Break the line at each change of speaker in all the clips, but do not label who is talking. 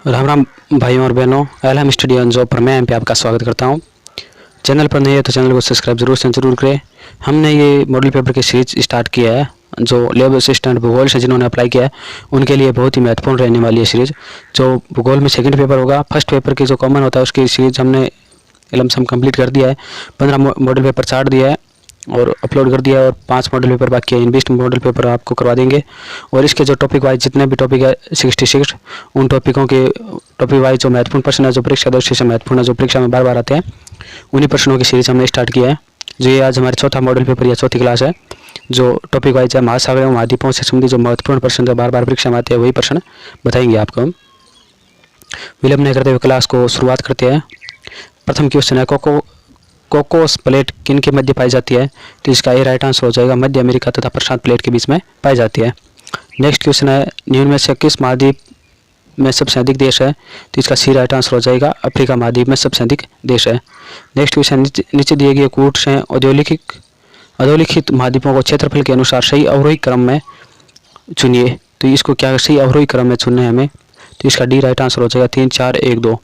राम राम भाइयों और बहनों, एलएम स्टडी ऑन जॉब पर मैं एम पे आपका स्वागत करता हूं। चैनल पर नए है तो चैनल को सब्सक्राइब जरूर करें। हमने ये मॉडल पेपर की सीरीज स्टार्ट किया है जो लेब असिस्टेंट भूगोल से जिन्होंने अप्लाई किया है उनके लिए बहुत ही महत्वपूर्ण रहने वाली है सीरीज। जो भूगोल में सेकंड पेपर होगा, फर्स्ट पेपर की जो कॉमन होता है उसकी सीरीज हमने लमसम कंप्लीट कर दिया है। 15 मॉडल पेपर छाट दिया है और अपलोड कर दिया है और 5 मॉडल पेपर बाकी है। इन 20 मॉडल पेपर आपको करवा देंगे और इसके जो टॉपिक वाइज जितने भी टॉपिक है 66 उन टॉपिकों के टॉपिक वाइज जो महत्वपूर्ण प्रश्न है, जो परीक्षा दृष्टि से महत्वपूर्ण है, जो परीक्षा में बार बार आते हैं, उन्हीं प्रश्नों की सीरीज हमने स्टार्ट किया है। जो ये आज हमारे चौथा मॉडल पेपर या चौथी क्लास है। जो टॉपिक वाइज है महासागरों महाद्वीपों से संबंधित जो महत्वपूर्ण प्रश्न जो बार बार परीक्षा में आते हैं वही प्रश्न बताएंगे आपको हम। विलंब नहीं करते हुए क्लास को शुरुआत करते हैं। प्रथम क्वेश्चन है कोकोस प्लेट किन के मध्य पाई जाती है? तो इसका ए राइट आंसर हो जाएगा मध्य अमेरिका तथा प्रशांत प्लेट के बीच में पाई जाती है। नेक्स्ट क्वेश्चन है निम्न में से किस महाद्वीप में सबसे अधिक देश है? तो इसका सी राइट आंसर हो जाएगा अफ्रीका महाद्वीप में सबसे अधिक देश है। नेक्स्ट क्वेश्चन नीचे दिए गए कूट से अधोलिखित महाद्वीपों को क्षेत्रफल के अनुसार सही अवरोही क्रम में चुनिए। तो इसको क्या सही अवरोही क्रम में चुनना है हमें? तो इसका डी राइट आंसर हो जाएगा 3 4 1 2।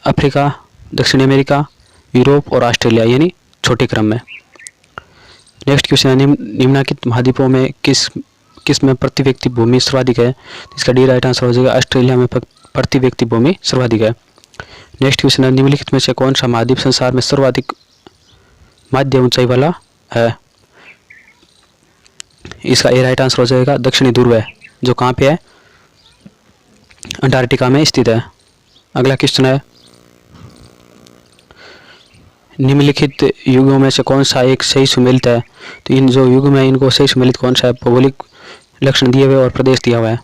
अफ्रीका, दक्षिण अमेरिका, यूरोप और ऑस्ट्रेलिया यानी छोटे क्रम में। नेक्स्ट क्वेश्चन है निम्नलिखित महाद्वीपों में किस में प्रति व्यक्ति भूमि सर्वाधिक है? इसका डी राइट आंसर हो जाएगा ऑस्ट्रेलिया में प्रति व्यक्ति भूमि सर्वाधिक है। नेक्स्ट क्वेश्चन है निम्नलिखित में से कौन सा महाद्वीप संसार में सर्वाधिक मध्य ऊंचाई वाला है? इसका ए राइट आंसर हो जाएगा दक्षिणी ध्रुव है, जो कहाँ पे है? अंटार्कटिका में स्थित है। अगला क्वेश्चन है निम्नलिखित युगों में से कौन सा एक सही सुमेलित है? तो इन जो युग में इनको सही सुमेलित कौन सा है? भौगोलिक लक्षण दिए हुए और प्रदेश दिया हुआ है।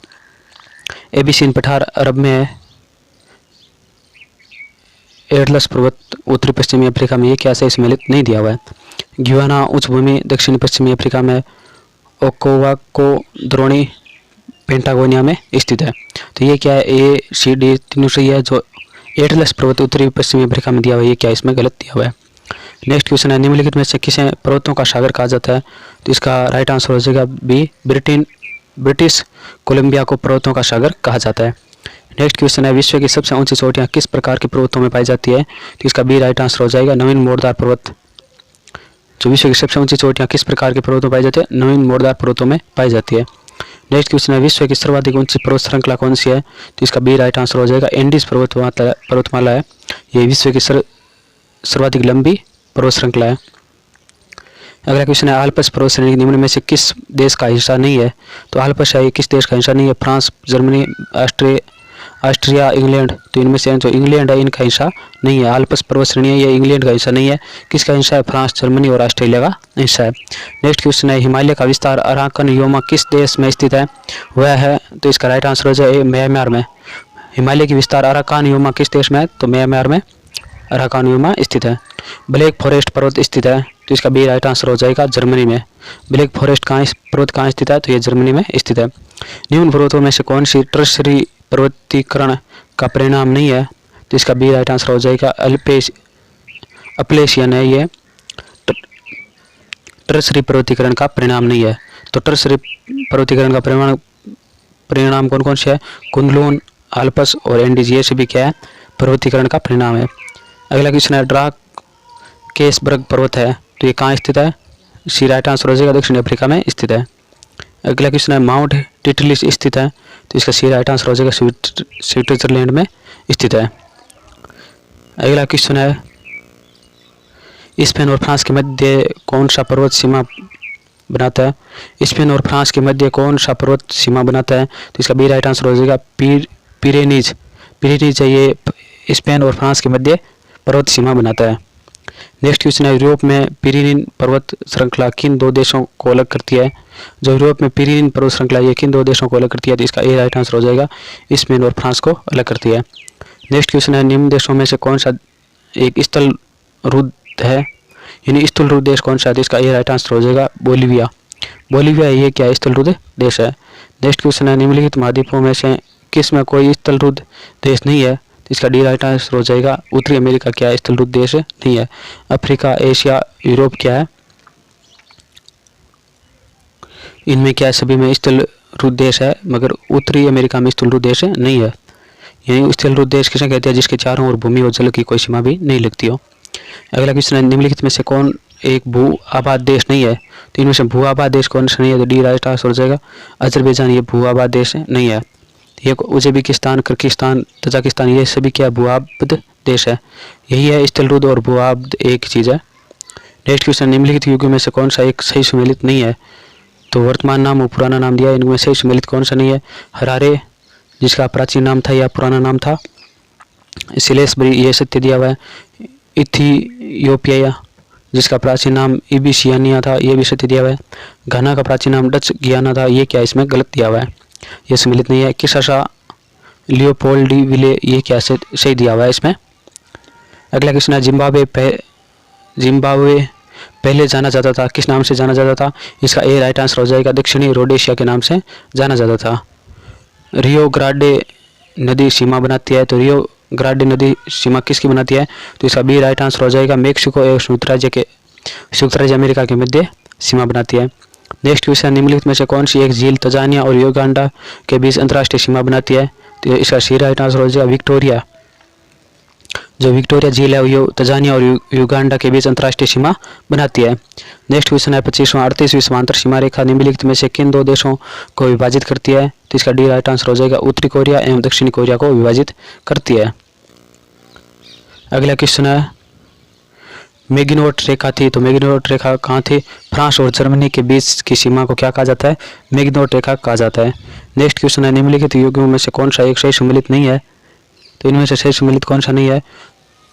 एबीसीन पठार अरब में है। एटलस पर्वत उत्तरी पश्चिमी अफ्रीका में, ये क्या सही सुमेलित नहीं दिया हुआ है। ग्वाना उच्च भूमि दक्षिण पश्चिमी अफ्रीका में, ओकोवाको द्रोणी पेंटागोनिया में स्थित है। तो ये क्या है? ए सी डी तीनों सही है। जो एटलस पर्वत उत्तरी पश्चिमी अफ्रीका में दिया हुआ है, ये क्या इसमें गलत दिया हुआ है। नेक्स्ट क्वेश्चन है निम्नलिखित में से किसे पर्वतों का सागर कहा जाता है? तो इसका राइट आंसर हो जाएगा बी ब्रिटिश कोलंबिया को पर्वतों का सागर कहा जाता है। नेक्स्ट क्वेश्चन है विश्व की सबसे ऊंची चोटियां किस प्रकार के पर्वतों में पाई जाती है? तो इसका बी राइट आंसर हो जाएगा नवीन मोड़दार पर्वत। जो विश्व की सबसे ऊंची चोटियां किस प्रकार के पर्वतों में पाई जाती है? नवीन मोड़दार पर्वतों में पाई जाती है। नेक्स्ट क्वेश्चन है विश्व की सर्वाधिक ऊंची पर्वत श्रृंखला कौन सी है? तो इसका बी राइट आंसर हो जाएगा एंडीज पर्वतमाला है। ये विश्व की सर्वाधिक लंबी पर्वत श्रृंखला है। अगला क्वेश्चन है आल्प्स पर्वत श्रेणी निम्न में से किस देश का हिस्सा नहीं है? तो आल्प्स है किस देश का हिस्सा नहीं है? France, Germany, Austria, England. तो इनमें से जो इंग्लैंड है इनका हिस्सा नहीं है। आल्प्स पर्वत श्रेणी है, ये इंग्लैंड का हिस्सा नहीं है। किसका हिस्सा है? फ्रांस, जर्मनी और ऑस्ट्रेलिया का हिस्सा है। नेक्स्ट क्वेश्चन है हिमालय का विस्तार अराकन योमा किस देश में स्थित है? वह है, तो इसका राइट आंसर हो जाए म्यांमार में। हिमालय की विस्तार अराकान योमा किस देश में है? तो म्यांमार में अराकान योमा स्थित है। ब्लैक फॉरेस्ट पर्वत स्थित है, तो इसका बी राइट आंसर हो जाएगा जर्मनी में। ब्लैक फॉरेस्ट पर्वत कहाँ स्थित है? तो ये जर्मनी में स्थित है। निम्न पर्वतों में से कौन सी टर्शरी पर्वतीकरण का परिणाम नहीं है? तो इसका बी राइट आंसर हो जाएगा अपलेशियन है। ये टर्शरी पर्वतीकरण का परिणाम नहीं है। तो टर्शरी पर्वतीकरण का परिणाम कौन कौन से है? कुनलुन, आल्प्स और एंडीज, ये सभी क्या है? पर्वतीकरण का परिणाम है। अगला क्वेश्चन है ड्राकेसबर्ग पर्वत है, तो ये कहाँ स्थित है? सी राइट आंसर हो जाएगा दक्षिण अफ्रीका में स्थित है। अगला क्वेश्चन है माउंट टिटलिस स्थित है, तो इसका सी राइट आंसर हो जाएगा स्विट्जरलैंड में स्थित है। अगला क्वेश्चन है स्पेन और फ्रांस के मध्य कौन सा पर्वत सीमा बनाता है? स्पेन और फ्रांस के मध्य कौन सा पर्वत सीमा बनाता है? तो इसका बी राइट आंसर हो जाएगा पिरेनीज है। ये स्पेन और फ्रांस के मध्य पर्वत सीमा बनाता है। नेक्स्ट क्वेश्चन है यूरोप में पिरेनीन पर्वत श्रृंखला किन दो देशों को अलग करती है? जो यूरोप में पिरेनीन पर्वत श्रृंखला ये किन दो देशों को अलग करती है? तो इसका ए राइट आंसर हो जाएगा स्पेन और फ्रांस को अलग करती है। नेक्स्ट क्वेश्चन है निम्न देशों में से कौन सा एक स्थल रुद्ध है, यानी स्थल रुद्ध देश कौन सा है? तो इसका ए राइट आंसर हो जाएगा बोलीविया। ये क्या स्थल रुद्ध देश है। नेक्स्ट क्वेश्चन है निम्नलिखित महाद्वीपों में से किस में कोई स्थल रुद्ध देश नहीं है? इसका डी राइट आंसर हो जाएगा उत्तरी अमेरिका क्या है? स्थल रुद्ध देश नहीं है। अफ्रीका, एशिया, यूरोप क्या है? इनमें क्या है? सभी में स्थल रुद्ध देश है, मगर उत्तरी अमेरिका में स्थल रुद्ध देश नहीं है। यही स्थलरूप देश किसे कहते हैं जिसके चारों ओर भूमि और जल की कोई सीमा भी नहीं लगती हो। अगला क्वेश्चन है निम्नलिखित में से कौन एक भू आबाद देश नहीं है। तो इनमें से भू आबाद देश कौन सा नहीं है, तो डी राइट आंसर हो जाएगा अजरबैजान। ये भू आबाद देश नहीं है। ये उज्बेकिस्तान, किर्गिस्तान, तजाकिस्तान ये सभी क्या भू आबाद देश है। यही है स्थलरूप और भू आबाद एक चीज़ है। नेक्स्ट क्वेश्चन निम्नलिखित युगों में से कौन सा एक सही सुमेलित नहीं है। तो वर्तमान नाम और पुराना नाम दिया है, इनमें सही सुमेलित कौन सा नहीं है। हरारे जिसका प्राचीन नाम था या पुराना नाम था। सिलेसबरी ये सत्य दिया हुआ है। इथियोपिया जिसका प्राचीन नाम इबिसियानिया था, ये भी सत्य दिया हुआ है। घाना का प्राचीन नाम डच गियाना था, ये क्या इसमें गलत दिया हुआ है, ये सम्मिलित नहीं है। किसासा लियोपोल्डी विले ये क्या सही दिया हुआ है इसमें। अगला क्वेश्चन है जिम्बाब्वे पहले जाना जाता था किस नाम से जाना जाता था। इसका ए राइट आंसर हो जाएगा दक्षिणी रोडेशिया के नाम से जाना जाता था। रियो ग्रांडे नदी सीमा बनाती है, तो रियो ग्रांडे नदी सीमा किसकी बनाती है, तो इसका बी राइट आंसर हो जाएगा मेक्सिको एवं संयुक्त राज्य अमेरिका के मध्य सीमा बनाती है। नेक्स्ट क्वेश्चन निम्नलिखित में से कौन सी एक झील तंजानिया और युगांडा के बीच अंतर्राष्ट्रीय सीमा बनाती है। तो इसका सी राइट आंसर हो जाएगा विक्टोरिया। जो विक्टोरिया झील है वो तंजानिया और युगांडा के बीच अंतर्राष्ट्रीय सीमा बनाती है। नेक्स्ट क्वेश्चन है 25वां 38वीं समांतर सीमा रेखा निम्नलिखित में से किन दो देशों को विभाजित करती है। तो इसका डी राइट आंसर हो जाएगा उत्तरी कोरिया एवं दक्षिणी कोरिया को विभाजित करती है। अगला क्वेश्चन है मैगिनोट रेखा थी, तो मैगिनोट रेखा कहाँ थी, फ्रांस और जर्मनी के बीच की सीमा को क्या कहा जाता है, मैगिनोट रेखा कहा जाता है। नेक्स्ट क्वेश्चन है निम्नलिखित युगों में से कौन सा एक सही सम्मिलित नहीं है। तो इनमें से सही सम्मिलित कौन सा नहीं है।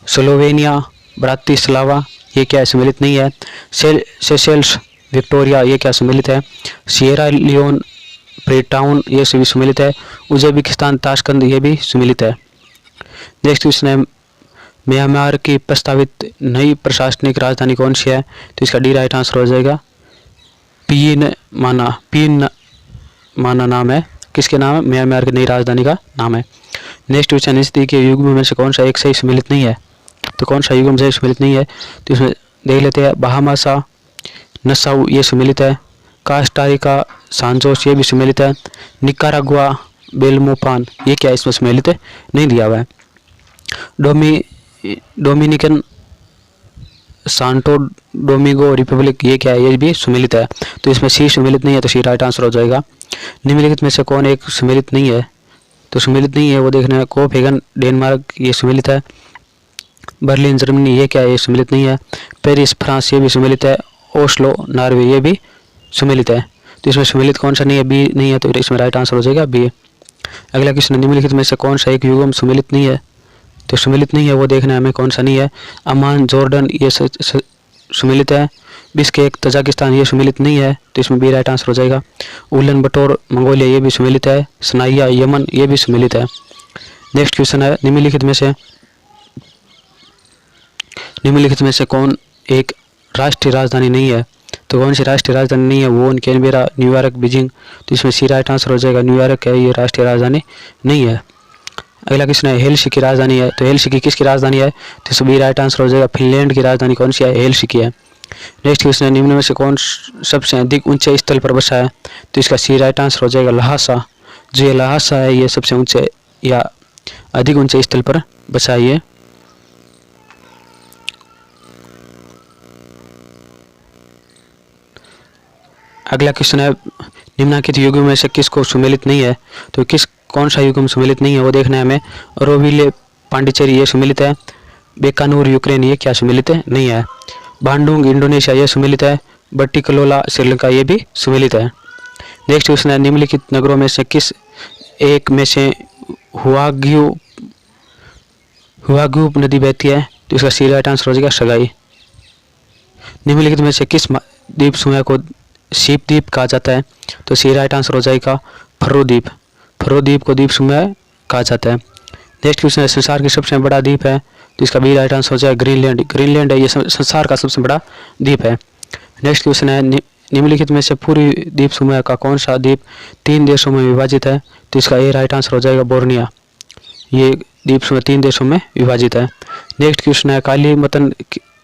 स्लोवेनिया ब्रातिस्लावा ये क्या सम्मिलित नहीं है। सेशेल्स विक्टोरिया ये क्या सम्मिलित है। सिएरा लियोन फ्रीटाउन ये सभी सम्मिलित है। उज्बेकिस्तान ताशकंद ये भी सम्मिलित है। नेक्स्ट क्वेश्चन है म्यांमार की प्रस्तावित नई प्रशासनिक राजधानी कौन सी है। तो इसका डी राइट आंसर हो जाएगा पीन माना नाम है, किसके नाम है, म्यांमार की नई राजधानी का नाम है। नेक्स्ट क्वेश्चन इस के युग्म में से कौन सा एक सही सम्मिलित नहीं है। तो कौन सा युग्म सही सम्मिलित नहीं है, तो इसमें देख लेते हैं बहामासा नसाउ ये सम्मिलित है। कास्टारिका सांजोस ये भी सम्मिलित है। निकारागुआ बेलमोपान ये क्या इसमें सम्मिलित है, नहीं दिया हुआ है। डोमिनिकन सांटो डोमिगो रिपब्लिक ये क्या है, ये भी सम्मिलित है। तो इसमें सी सम्मिलित नहीं है, तो सी राइट आंसर हो जाएगा। निम्नलिखित में से कौन एक सम्मिलित नहीं है। तो सम्मिलित नहीं है वो देखना है कोपेनहेगन डेनमार्क ये सम्मिलित है। बर्लिन जर्मनी ये क्या है, ये सम्मिलित नहीं है। पेरिस फ्रांस ये भी सम्मिलित है। ओस्लो नॉर्वे ये भी सम्मिलित है। तो इसमें सम्मिलित कौन सा नहीं है, बी नहीं है, तो इसमें राइट आंसर हो जाएगा बी। अगला क्वेश्चन निम्नलिखित में से कौन सा एक युग्म सम्मिलित नहीं है। तो सम्मिलित नहीं है वो देखना है हमें कौन सा नहीं है। अमान जॉर्डन ये सम्मिलित है। बिश्केक तजाकिस्तान ये सम्मिलित नहीं है, तो इसमें बी राइट आंसर हो जाएगा। उलन बटोर मंगोलिया ये भी सम्मिलित है। सनाइया यमन ये भी सम्मिलित है। नेक्स्ट क्वेश्चन है निम्नलिखित में से कौन एक राष्ट्रीय राजधानी नहीं है। तो कौन सी राष्ट्रीय राजधानी नहीं है, वो कैनबेरा न्यूयॉर्क बीजिंग, तो इसमें सी राइट आंसर हो जाएगा न्यूयॉर्क है ये राष्ट्रीय राजधानी नहीं है। अगला क्वेश्चन है हेलसिंकी की राजधानी है, तो हेलसिंकी किसकी राजधानी है, तो इसमें बी राइट आंसर हो जाएगा फिनलैंड की राजधानी कौन सी है, हेलसिंकी है। नेक्स्ट क्वेश्चन है निम्न में से कौन सबसे अधिक ऊंचे स्थल पर बसा है। तो इसका सी राइट आंसर हो जाएगा लहासा। जो ये लहासा है ये सबसे ऊंचे या अधिक ऊंचे स्थल पर बसा है ये। अगला क्वेश्चन है निम्नलिखित युगों में से किसको सम्मिलित नहीं है। तो कौन सा युग्म सम्मिलित नहीं है वो देखना है हमें। रोविले पांडिचेरी ये सम्मिलित है। बेकानूर यूक्रेन ये क्या सम्मिलित है, नहीं है। बांडुंग इंडोनेशिया ये सम्मिलित है। बट्टिकलोला श्रीलंका ये भी सम्मिलित है। नेक्स्ट क्वेश्चन है निम्नलिखित नगरों में से किस एक में से हुआग्यू नदी बहती है। तो इसका सी राइट आंसर हो जाएगा सगाई। निम्नलिखित में से किस द्वीप समूह को सीप द्वीप कहा जाता है। तो सी राइट आंसर हो जाएगा फरो द्वीप। फरो द्वीप को द्वीप समूह कहा जाता है। नेक्स्ट क्वेश्चन है संसार की सबसे बड़ा द्वीप है। तो इसका बी राइट आंसर हो जाएगा ग्रीनलैंड। ग्रीनलैंड है ये संसार का सबसे बड़ा द्वीप है। नेक्स्ट क्वेश्चन है निम्नलिखित में से पूरी द्वीप समूह का कौन सा द्वीप 3 देशों में विभाजित है। तो इसका ए राइट आंसर हो जाएगा बोर्निया। ये द्वीप समूह 3 देशों में विभाजित है। नेक्स्ट क्वेश्चन है कालीमतन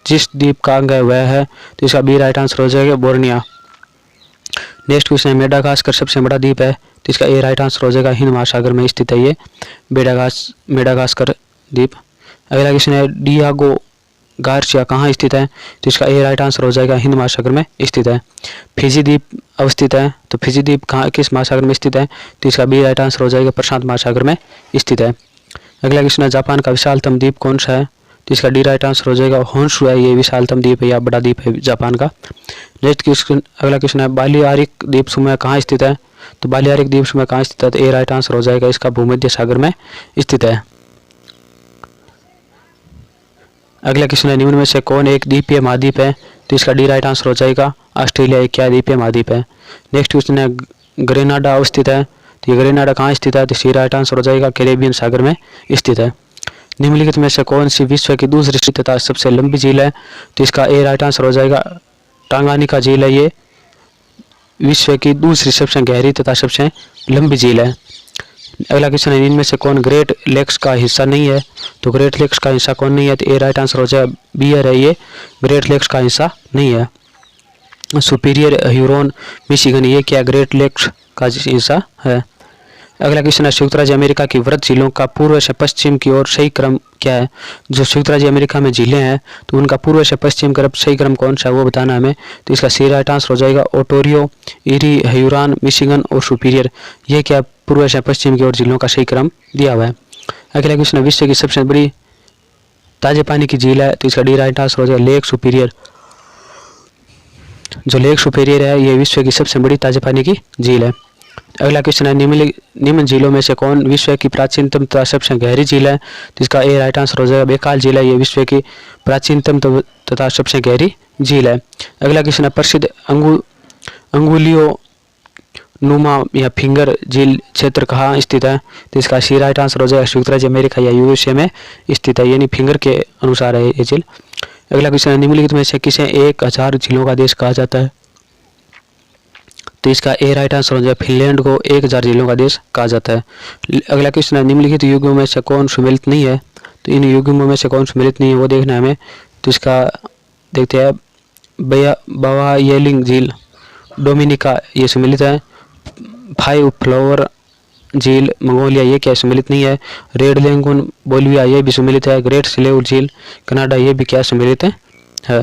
जिस द्वीप का अंग है वह है। तो इसका बी राइट आंसर हो जाएगा बोर्निया। नेक्स्ट क्वेश्चन है मेडागास्कर सबसे बड़ा द्वीप है। तो इसका ए राइट आंसर हो जाएगा। हिंद महासागर में स्थित है ये मेडागास्कर द्वीप। अगला क्वेश्चन है डियागो गार्सिया कहाँ स्थित है, तो इसका ए राइट आंसर हो जाएगा। हिंद महासागर में स्थित है। फिजी द्वीप अवस्थित है, तो फिजी द्वीप कहाँ किस महासागर में स्थित है, तो इसका बी राइट आंसर हो जाएगा। प्रशांत महासागर में स्थित है। अगला क्वेश्चन है जापान का विशालतम द्वीप कौन सा है, तो इसका डी राइट आंसर हो जाएगा। होन्शु है ये विशालतम द्वीप है या बड़ा द्वीप है जापान का। नेक्स्ट क्वेश्चन, अगला क्वेश्चन है बालियारिक द्वीप समूह कहाँ स्थित है, तो बालियारिक द्वीप समूह कहाँ स्थित है, तो ए राइट आंसर हो जाएगा। इसका भूमध्य सागर में स्थित है। अगला क्वेश्चन है निम्न में से कौन एक द्वीपीय महाद्वीप है, तो इसका डी राइट आंसर हो जाएगा। ऑस्ट्रेलिया एक क्या द्वीपीय महाद्वीप है। नेक्स्ट क्वेश्चन है ग्रेनाडा अवस्थित है, तो ये ग्रेनाडा कहाँ स्थित है, तो सी राइट आंसर हो जाएगा। कैरेबियन सागर में स्थित है। निम्नलिखित में से कौन सी विश्व की दूसरी तथा सबसे लंबी झील है, तो इसका ए राइट आंसर हो जाएगा। टांगानिका झील है ये विश्व की दूसरी सबसे गहरी तथा सबसे लंबी झील है। अगला क्वेश्चन है इनमें से कौन ग्रेट लेक्स का हिस्सा नहीं है, तो ग्रेट लेक्स का हिस्सा कौन नहीं है, तो ए राइट आंसर हो जाएगा। बियर है ये ग्रेट लेक्स का हिस्सा नहीं है। सुपीरियर ह्यूरोन मिशिगन ये क्या ग्रेट लेक्स का हिस्सा है। अगला क्वेश्चन है संयुक्त राज्य अमेरिका की वृहद झीलों का पूर्व से पश्चिम की ओर सही क्रम क्या है। जो संयुक्त राज्य अमेरिका में झीलें हैं तो उनका पूर्व से पश्चिम तरफ सही क्रम कौन सा है वो बताना हमें, तो इसका सी राइट आंसर हो जाएगा। ओटोरियो, इरी, ह्यूरॉन, मिशिगन और सुपीरियर ये क्या पूर्व से पश्चिम की ओर झीलों का सही क्रम दिया हुआ है। अगला क्वेश्चन है विश्व की सबसे बड़ी ताजे पानी की झील है, तो इसका डी राइट आंसर हो जाएगा लेक सुपीरियर। जो लेक सुपीरियर है ये विश्व की सबसे बड़ी ताजे पानी की झील है। अगला क्वेश्चन है निम्न झीलों में से कौन विश्व की प्राचीनतम तथा सबसे गहरी झील है, तो इसका ए राइट आंसर हो जाएगा। बेकाल झील है ये विश्व की प्राचीनतम तथा सबसे गहरी झील है। अगला क्वेश्चन है प्रसिद्ध अंगुलियों नुमा या फिंगर झील क्षेत्र कहाँ स्थित है, तो इसका सी राइट आंसर हो जाएगा। संयुक्त राज्य अमेरिका या यूएसए में स्थित है, यानी फिंगर के अनुसार है ये झील। अगला क्वेश्चन है निम्नलिखित में से किसे 1000 झीलों का देश कहा जाता है, तो इसका ए राइट आंसर हो जाएगा। फिनलैंड को 1000 झीलों का देश कहा जाता है। अगला क्वेश्चन है निम्नलिखित युगों में से कौन सम्मिलित नहीं है, तो इन युगों में से कौन सम्मिलित नहीं है वो देखना है हमें, तो इसका देखते हैं। बावायेलिंग झील डोमिनिका ये सम्मिलित है। फाइव फ्लावर झील मंगोलिया ये क्या सम्मिलित नहीं है। रेड लेगून बोलिविया ये भी सम्मिलित है। ग्रेट स्लेव झील कनाडा ये भी क्या सम्मिलित है।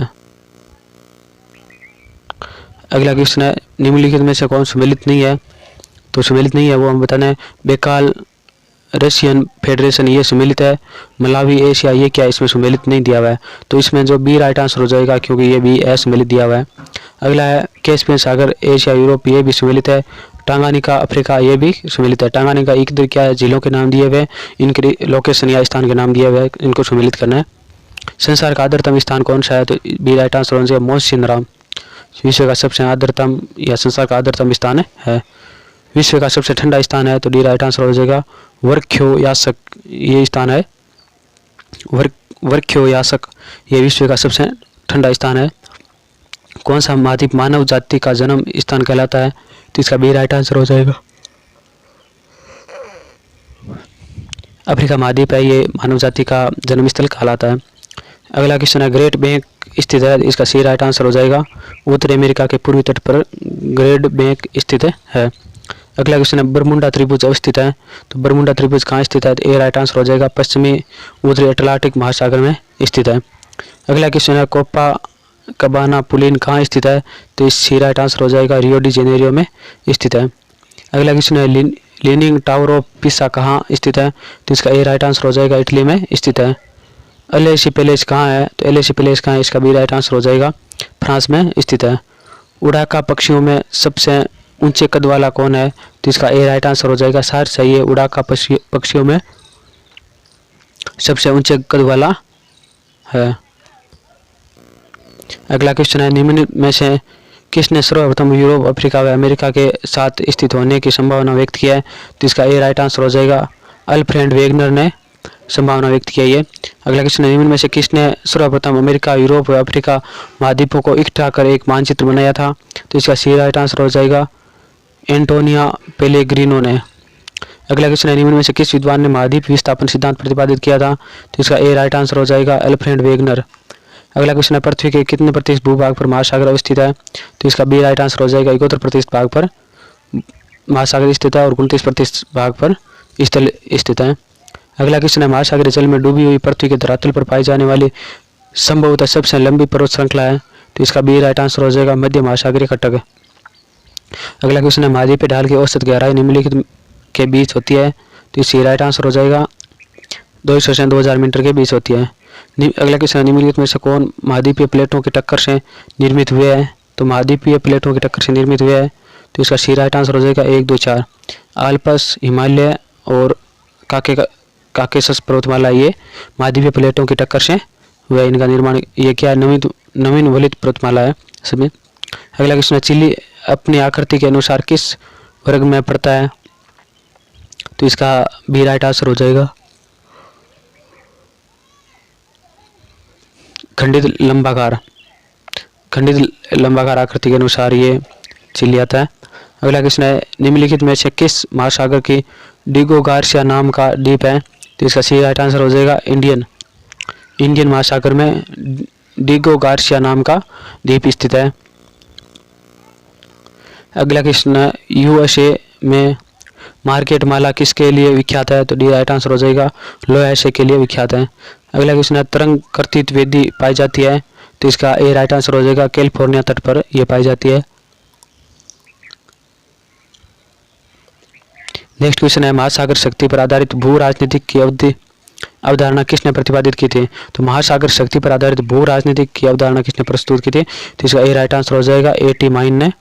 अगला क्वेश्चन है निम्नलिखित में से कौन सम्मिलित नहीं है, तो सम्मिलित नहीं है वो हम बताना है। बेकाल रशियन फेडरेशन ये सम्मिलित है। मलावी एशिया ये क्या इसमें सम्मिलित नहीं दिया हुआ है, तो इसमें जो बी राइट आंसर हो जाएगा क्योंकि ये भी असम्मिलित दिया हुआ है। अगला है कैस्पियन सागर एशिया यूरोप ये भी सम्मिलित है। टांगानिका अफ्रीका ये भी सम्मिलित है। टांगानिका इधर क्या है झीलों के नाम दिए हुए, इनके लोकेशन या स्थान के नाम दिए हुए, इनको सम्मिलित करना है। संसार का आदरतम स्थान कौन सा है, तो बी राइट आंसर हो जाएगा मोसिनराम विश्व का सबसे आदरतम या संसार का आदरतम स्थान है। विश्व का सबसे ठंडा स्थान है, तो डी राइट आंसर हो जाएगा। वर्ख्योयासक ये स्थान है। वर्ख्योयासक ये विश्व का सबसे ठंडा स्थान है। कौन सा महाद्वीप मानव जाति का जन्म स्थान कहलाता है, तो इसका बी राइट आंसर हो जाएगा। अफ्रीका महाद्वीप है ये मानव जाति का जन्म स्थल कहलाता है। अगला क्वेश्चन है ग्रेट बैंक स्थित है, इसका सी राइट आंसर हो जाएगा। उत्तरी अमेरिका के पूर्वी तट पर ग्रेट बैंक स्थित है। अगला क्वेश्चन है बरमुंडा त्रिभुज अवस्थित है, तो बरमुंडा त्रिभुज कहाँ स्थित है, तो ए राइट आंसर हो जाएगा। पश्चिमी उत्तरी अटलांटिक महासागर में स्थित है। अगला क्वेश्चन है कोपा कबाना पुलिन कहाँ स्थित है, तो इस सी राइट आंसर हो जाएगा। रियो डी जेनेरियो में स्थित है। अगला क्वेश्चन है लीनिंग टावर ऑफ पिसा कहाँ स्थित है, तो इसका ए राइट आंसर हो जाएगा। इटली में स्थित है। एलएसी पैलेस कहाँ है, तो एलएसी पैलेस कहाँ है, इसका भी राइट आंसर हो जाएगा। फ्रांस में स्थित है। उड़ाका पक्षियों में सबसे ऊंचे कद वाला कौन है, तो इसका ए राइट आंसर हो जाएगा। सार सही है। उड़ाका पक्षियों में सबसे ऊंचे कद वाला है। अगला क्वेश्चन है निम्न में से किसने सर्वप्रथम यूरोप अफ्रीका व अमेरिका के साथ स्थित होने की संभावना व्यक्त किया है, तो इसका ए राइट आंसर हो जाएगा। अल्फ्रेड वेगनर ने संभावना व्यक्त किया है। अगला क्वेश्चन है निम्न में से किसने सर्वप्रथम अमेरिका यूरोप व अफ्रीका महाद्वीपों को इकट्ठा कर एक मानचित्र बनाया था, तो इसका सी राइट आंसर हो जाएगा। एंटोनिया पेलेग्रिनो ने। अगला क्वेश्चन है निम्न में से किस विद्वान ने महाद्वीप विस्थापन सिद्धांत प्रतिपादित किया था, तो इसका ए राइट आंसर हो जाएगा। Alfred Wegener. अगला क्वेश्चन है पृथ्वी के कितने प्रतिशत भूभाग पर महासागर अवस्थित है, तो इसका बी राइट आंसर हो जाएगा। 71% भाग पर महासागर स्थित है और 29% भाग पर स्थल स्थित है। अगला क्वेश्चन है, महासागरीय जल में डूबी हुई पृथ्वी के धरातल पर पाई जाने वाली संभवतः सबसे लंबी पर्वत श्रृंखला है, तो इसका बी राइट आंसर हो जाएगा मध्य महासागरीय कटक। अगला क्वेश्चन है, महाद्वीपीय ढाल की औसत गहराई निम्नलिखित के बीच होती है, तो इसका राइट आंसर हो जाएगा 200 से 2000 मीटर के बीच होती है। अगला क्वेश्चन है, निम्नलिखित में से कौन महाद्वीपीय प्लेटों की टक्कर से निर्मित हुए हैं, तो महाद्वीपीय प्लेटों की टक्कर से निर्मित हुए हैं, तो इसका सी राइट आंसर हो जाएगा 1, 2, 4। आल्प्स, हिमालय और काकेशस पर्वतमाला ये महाद्वीपीय प्लेटों की टक्कर से हुआ। इनका निर्माण ये क्या नवीन वलित पर्वतमाला है सभी। अगला क्वेश्चन है, चिली अपनी आकृति के अनुसार किस वर्ग में पड़ता है, तो इसका बी राइट आंसर हो जाएगा खंडित लंबाकार आकृति के अनुसार ये चिली आता है। अगला क्वेश्चन है, निम्नलिखित में से किस महासागर की डिगो गार्सिया नाम का द्वीप है, तो इसका सी राइट आंसर हो जाएगा इंडियन महासागर में डिगो गार्सिया नाम का द्वीप स्थित है। अगला क्वेश्चन है, यूएसए में मार्केट माला किसके लिए विख्यात है, तो डी राइट आंसर हो जाएगा लोएसे के लिए विख्यात है। अगला क्वेश्चन है, तरंग कर्तित वेदी पाई जाती है, तो इसका ए राइट आंसर हो जाएगा कैलिफोर्निया तट पर यह पाई जाती है। नेक्स्ट क्वेश्चन है, महासागर शक्ति पर आधारित भू राजनीतिक की अवधारणा किसने प्रतिपादित की थी, तो महासागर शक्ति पर आधारित भू राजनीतिक की अवधारणा किसने प्रस्तुत की थी, तो इसका ए राइट आंसर हो जाएगा A.T. माइन ने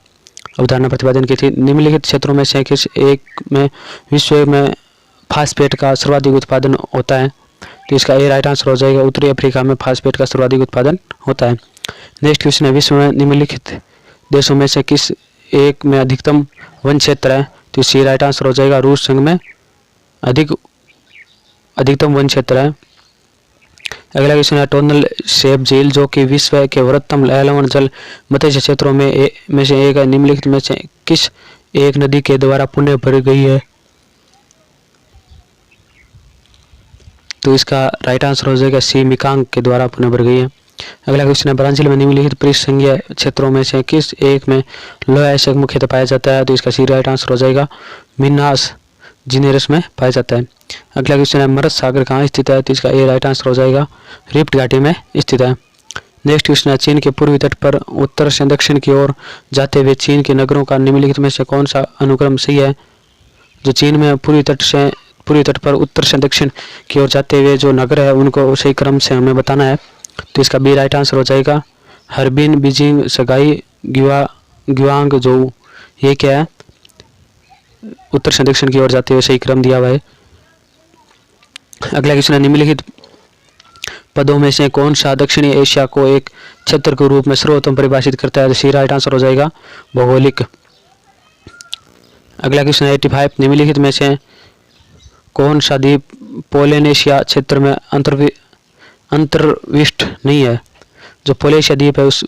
अवधारणा प्रतिपादन की थी। निम्नलिखित क्षेत्रों में से किस एक में विश्व में फास्फेट का सर्वाधिक उत्पादन होता है, तो इसका ए राइट आंसर हो जाएगा उत्तरी अफ्रीका में फास्फेट का सर्वाधिक उत्पादन होता है। नेक्स्ट क्वेश्चन है, विश्व में निम्नलिखित देशों में से किस एक में अधिकतम वन क्षेत्र है, तो सी राइट आंसर हो जाएगा रूस संघ में अधिकतम वन क्षेत्र है। अगला क्वेश्चन है, टोनल सैप झील जो कि विश्व के वृहत्तम लवण जल मत्स्य क्षेत्रों में से एक है, निम्नलिखित में से किस एक नदी के द्वारा पुनः भरी गई है, तो इसका राइट आंसर हो जाएगा सी मिकांग के द्वारा पुनः भरी गई है। अगला क्वेश्चन है, ब्राजील में निम्नलिखित परिसंघीय क्षेत्रों में से किस एक में लोह आयस्क मुख्यतः पाया जाता है, तो इसका सी राइट आंसर हो जाएगा मिनास जिनेरस में पाया जाता है। अगला क्वेश्चन है, मरत सागर कहाँ स्थित है, तो इसका ए राइट आंसर हो जाएगा रिफ्ट घाटी में स्थित है। नेक्स्ट क्वेश्चन है, चीन के पूर्वी तट पर उत्तर से दक्षिण की ओर जाते हुए चीन के नगरों का निम्नलिखित में से कौन सा अनुक्रम सही है, जो चीन में पूर्वी तट पर उत्तर से दक्षिण की ओर जाते हुए जो नगर है उनको सही क्रम से हमें बताना है, तो इसका बी राइट आंसर हो जाएगा हरबिन, बीजिंग, सगाई, ग्वांग जो ये क्या है उत्तर से दक्षिण की ओर जाते हुए सही क्रम दिया हुआ है। अगला क्वेश्चन है, निम्नलिखित पदों में से कौन सा दक्षिणी एशिया को एक क्षेत्र के रूप में सर्वोत्तम परिभाषित करता है, तो सी राइट आंसर हो जाएगा भौगोलिक। अगला क्वेश्चन है 85, निम्नलिखित में से कौन सा द्वीप पोलिनेशिया क्षेत्र में अंतर्विष्ट नहीं है, जो पोलिनेशिया द्वीप है उस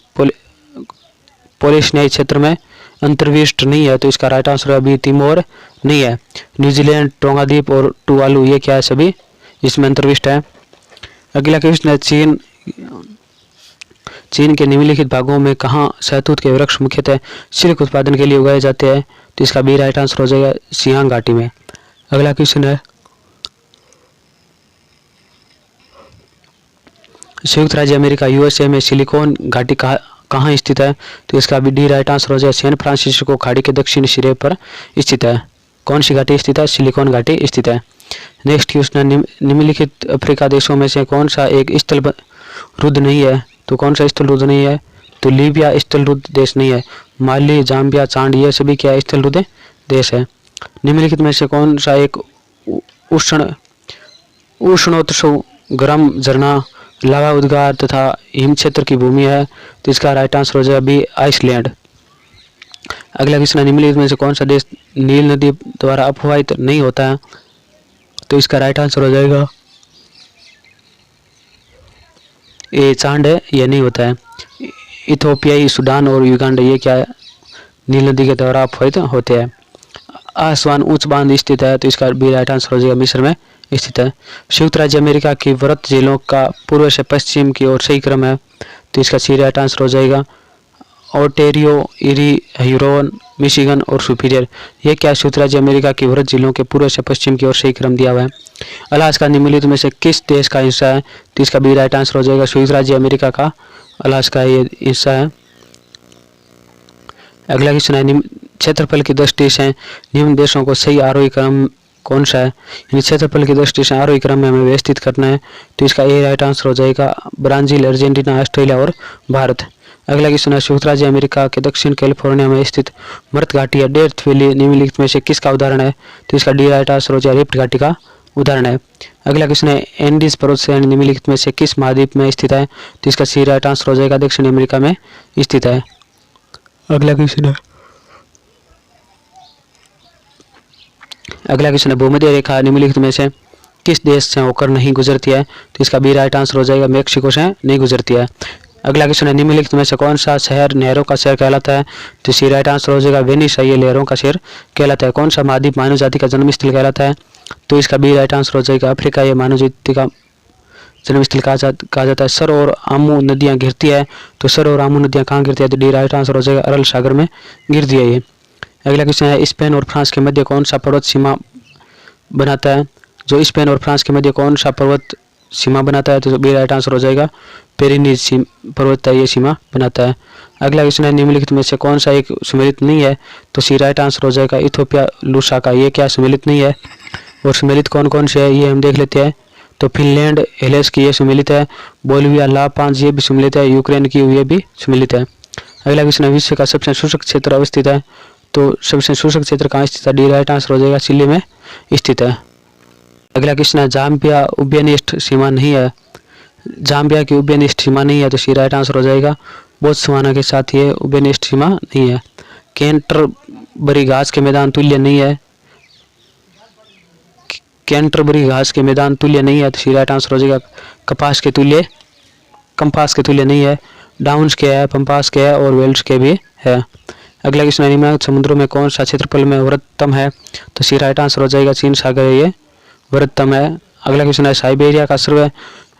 पोलिनेशियाई क्षेत्र में अंतर्विष्ट नहीं है, तो इसका राइट आंसर अभी तिमोर नहीं है। न्यूजीलैंड, टोंगा द्वीप और टुवालू ये क्या है सभी इसमें अंतर्विष्ट है। अगला क्वेश्चन है, चीन के निम्नलिखित भागों में कहाँ शहतूत के वृक्ष मुख्यतः सिल्क उत्पादन के लिए उगाए जाते हैं, तो इसका बी राइट आंसर हो जाएगा सियांग घाटी में। अगला क्वेश्चन है, संयुक्त राज्य अमेरिका यूएसए में सिलिकॉन घाटी कहाँ स्थित है, तो इसका भी डी राइट आंसर हो जाएगा सैन फ्रांसिस्को खाड़ी के दक्षिणी सिरे पर स्थित है। कौन सी घाटी स्थित है, सिलिकॉन घाटी स्थित है। नेक्स्ट क्वेश्चन है, निम्नलिखित अफ्रीका देशों में से कौन सा एक स्थलरुद्ध नहीं है, तो कौन सा स्थलरुद्ध नहीं है, तो लीबिया स्थलरुद्ध देश नहीं है। माली, जाम्बिया, चांद ये सभी क्या स्थलरुद्ध देश है। निम्नलिखित में से कौन सा एक उष्णोत्सव गर्म झरना लावा उद्गार तथा हिम क्षेत्र की भूमि है, तो इसका राइट आंसर हो जाएगा बी आइसलैंड। अगला क्वेश्चन है, निम्नलिखित में से कौन सा देश नील नदी द्वारा अपवाहित नहीं होता है, तो इसका राइट आंसर हो जाएगा ये चांद है, यह नहीं होता है। इथोपिया, सूडान और युगांडा ये क्या है नील नदी के द्वारा अपवाहित होते हैं। आसवान ऊंच बांध स्थित है, तो इसका बी राइट आंसर हो जाएगा मिस्र में स्थित है। संयुक्त राज्य अमेरिका की व्रत झीलों का पूर्व से पश्चिम की ओर सही क्रम है, तो इसका सी राइट आंसर हो जाएगा ओटेरियो, इरी, ह्यूरोन, मिशिगन और सुपीरियर। ये क्या संयुक्त राज्य अमेरिका की वृहद जिलों के पूर्व से पश्चिम की ओर सही क्रम दिया हुआ है। अलास्का निम्नलिखित में से किस देश का हिस्सा है, तो इसका बी राइट आंसर हो जाएगा संयुक्त राज्य अमेरिका का अलास्का ये हिस्सा है। अगला क्वेश्चन है क्षेत्रफल की दृष्टि से निम्न देशों को सही आरोही क्रम कौन सा है, यानी क्षेत्रफल की दृष्टि से आरोही क्रम में हमें व्यवस्थित करना है, तो इसका ए राइट आंसर हो जाएगा ब्राजील, अर्जेंटीना, ऑस्ट्रेलिया और भारत। अगला क्वेश्चन है संयुक्त राज्य अमेरिका के दक्षिण कैलिफोर्निया में स्थित मृत घाटी या डेथ वैली निम्नलिखित में से किसका उदाहरण है, तो इसका डी राइट आंसर हो जाएगा रिफ्ट घाटी का उदाहरण है। अगला क्वेश्चन है एंडीज पर्वत श्रेणी निम्नलिखित में से किस महाद्वीप में स्थित है, तो इसका सी राइट आंसर हो जाएगा दक्षिण अमेरिका में स्थित है। अगला क्वेश्चन है भूमध्य रेखा निम्नलिखित में से किस देश से होकर नहीं गुजरती है, तो इसका बी राइट आंसर हो जाएगा मेक्सिको से नहीं गुजरती है। अगला क्वेश्चन है निम्नलिखित में से कौन सा शहर नहरों का शहर कहलाता है, तो सी राइट आंसर हो जाएगा वेनिस है, ये लहरों का शहर कहलाता है। कौन सा महाद्वीप मानव जाति का जन्मस्थल कहलाता है, तो इसका बी राइट आंसर हो जाएगा अफ्रीका, ये मानव जाति का जन्मस्थल कहा जाता है। सर और आमू नदियाँ गिरती है, तो सर और आमू नदियाँ कहाँ गिरती है, तो डी राइट आंसर हो जाएगा अरल सागर में गिरती है ये। अगला क्वेश्चन है स्पेन और फ्रांस के मध्य कौन सा पर्वत सीमा बनाता है, जो स्पेन और फ्रांस के मध्य कौन सा पर्वत सीमा बनाता है, तो बी राइट आंसर हो जाएगा पेरिनीज पर्वत ये सीमा बनाता है। अगला क्वेश्चन है निम्नलिखित में से कौन सा एक सम्मिलित नहीं है, तो सी राइट आंसर हो जाएगा इथोपिया लूसाका, ये क्या सम्मिलित नहीं है। और सम्मिलित कौन कौन से है ये हम देख लेते हैं, तो फिनलैंड हेलेस की ये सम्मिलित है, बोलिविया ला पांच ये भी सम्मिलित है, यूक्रेन की ये भी सम्मिलित है। अगला क्वेश्चन है विश्व का सबसे शुष्क क्षेत्र अवस्थित है, तो सबसे शुष्क क्षेत्र कहाँ स्थित है, डी राइट आंसर हो जाएगा चिली में स्थित है। अगला क्वेश्चन है जाम्बिया उभयनिष्ठ सीमा नहीं है, जाम्बिया की उभयनिष्ठ सीमा नहीं है, तो सी राइट आंसर हो जाएगा बोत्सवाना के साथ ये उभयनिष्ठ सीमा नहीं है। कैंटरबरी घास के मैदान तुल्य नहीं है, कैंटरबरी घास के मैदान तुल्य नहीं है, तो सी राइट आंसर हो जाएगा कंपास के तुल्य नहीं है। डाउन्स के है, पंपास के है और वेल्स के भी है। अगला क्वेश्चन निम्नलिखित समुद्रों में कौन सा क्षेत्रफल में वृहत्तम है, तो सी राइट आंसर हो जाएगा चीन सागर ये वृहत्तम है। अगला क्वेश्चन है साइबेरिया का सर्व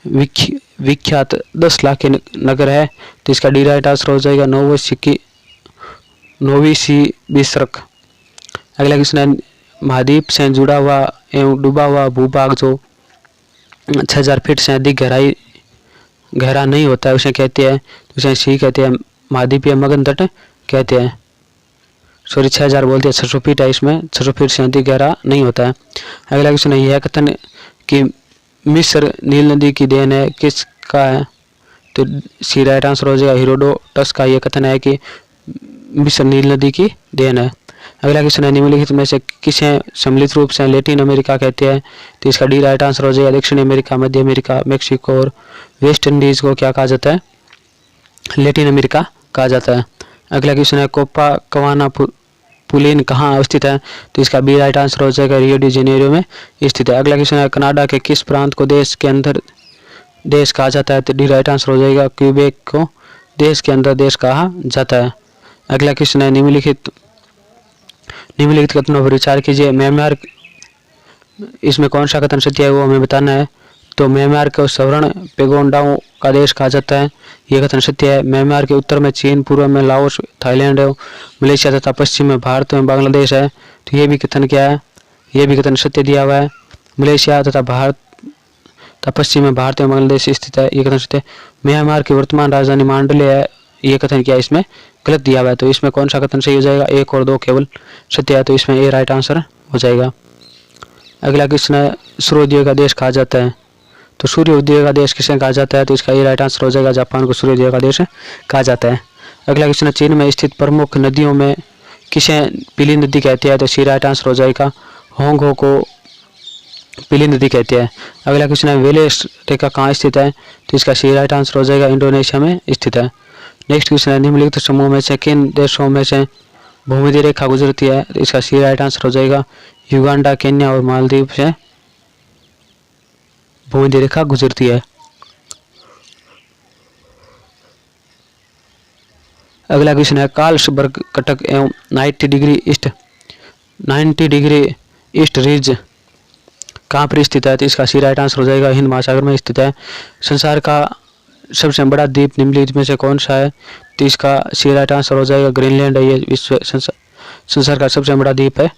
विख्यात 10 लाख के नगर है, तो इसका डी राइट आंसर हो जाएगा नोविसिबिर्स्क। अगला क्वेश्चन है महाद्वीप से जुड़ा हुआ एवं डूबा हुआ भूभाग जो 6000 फीट से अधिक गहरा नहीं होता है उसे कहते हैं, तो उसे सी कहते हैं महाद्वीपीय मगन तट कहते हैं। सॉरी 6000 बोलते हैं, 600 फीट है, इसमें 600 फीट से अधिक गहरा नहीं होता है। अगला क्वेश्चन है यह कथन कि मिस्र नील नदी की देन है किसका है, तो सी राइट आंसर हो जाएगा हेरोडोटस का यह कथन है कि मिस्र नील नदी की देन है। अगला क्वेश्चन है निम्नलिखित में से किसे सम्मिलित रूप से लैटिन अमेरिका कहते हैं, तो इसका डी राइट आंसर हो जाएगा दक्षिण अमेरिका, मध्य अमेरिका, मेक्सिको और वेस्ट इंडीज को क्या कहा जाता है, लैटिन अमेरिका कहा जाता है। अगला क्वेश्चन है कोपा कवाना पुलिन कहाँ अवस्थित है, तो इसका बी राइट आंसर हो जाएगा रियो डी जेनेरियो में स्थित है। अगला क्वेश्चन है कनाडा के किस प्रांत को देश के अंदर देश कहा जाता है, तो डी राइट आंसर हो जाएगा क्यूबेक को देश के अंदर देश कहा जाता है। अगला क्वेश्चन है निम्नलिखित कथनों पर विचार कीजिए। म्यांमार, इसमें कौन सा कथन सत्य है वो हमें बताना है, तो म्यांमार को स्वर्ण पेगोंडाओं का देश कहा जाता है, ये कथन सत्य है। म्यांमार के उत्तर में चीन, पूर्व में लाओस, थाईलैंड, मलेशिया तथा पश्चिम में भारत में बांग्लादेश है, तो ये भी कथन क्या है, ये भी कथन सत्य दिया हुआ है। मलेशिया तथा भारत तथा पश्चिम में भारत में बांग्लादेश स्थित है, ये कथन सत्य है। म्यांमार की वर्तमान राजधानी मांडले है, ये कथन क्या है, इसमें गलत दिया हुआ है, तो इसमें कौन सा कथन सही हो जाएगा, 1 और 2 केवल सत्य है, तो इसमें ए राइट आंसर हो जाएगा। अगला क्वेश्चन है सूर्योदय का देश कहा जाता है, तो सूर्योदय का देश किसे कहा जाता है, तो इसका ए राइट आंसर हो जाएगा जापान को सूर्योदय का देश कहा जाता है। अगला क्वेश्चन है चीन में स्थित प्रमुख नदियों में किसे पीली नदी कहते हैं, तो सी राइट आंसर हो जाएगा होंगहो को पीली नदी कहते हैं। अगला क्वेश्चन है वेलेस रेखा कहाँ स्थित है, तो इसका सी राइट आंसर हो जाएगा इंडोनेशिया में स्थित है। नेक्स्ट क्वेश्चन है निम्नलिखित समूह में से किन देशों में से भूमध्य रेखा गुजरती है, तो इसका सी राइट आंसर हो जाएगा युगांडा, केन्या और मालदीव से भूमध्य रेखा गुजरती है। अगला क्वेश्चन है कार्लसबर्ग कटक एवं 90 डिग्री ईस्ट रिज कहाँ पर स्थित है, तो इसका सी राइट आंसर हो जाएगा हिंद महासागर में स्थित है। संसार का सबसे बड़ा द्वीप निम्नलिखित में से कौन सा है? तो इसका सी राइट आंसर हो जाएगा ग्रीनलैंड है। ये विश्व संसार का सबसे बड़ा द्वीप है।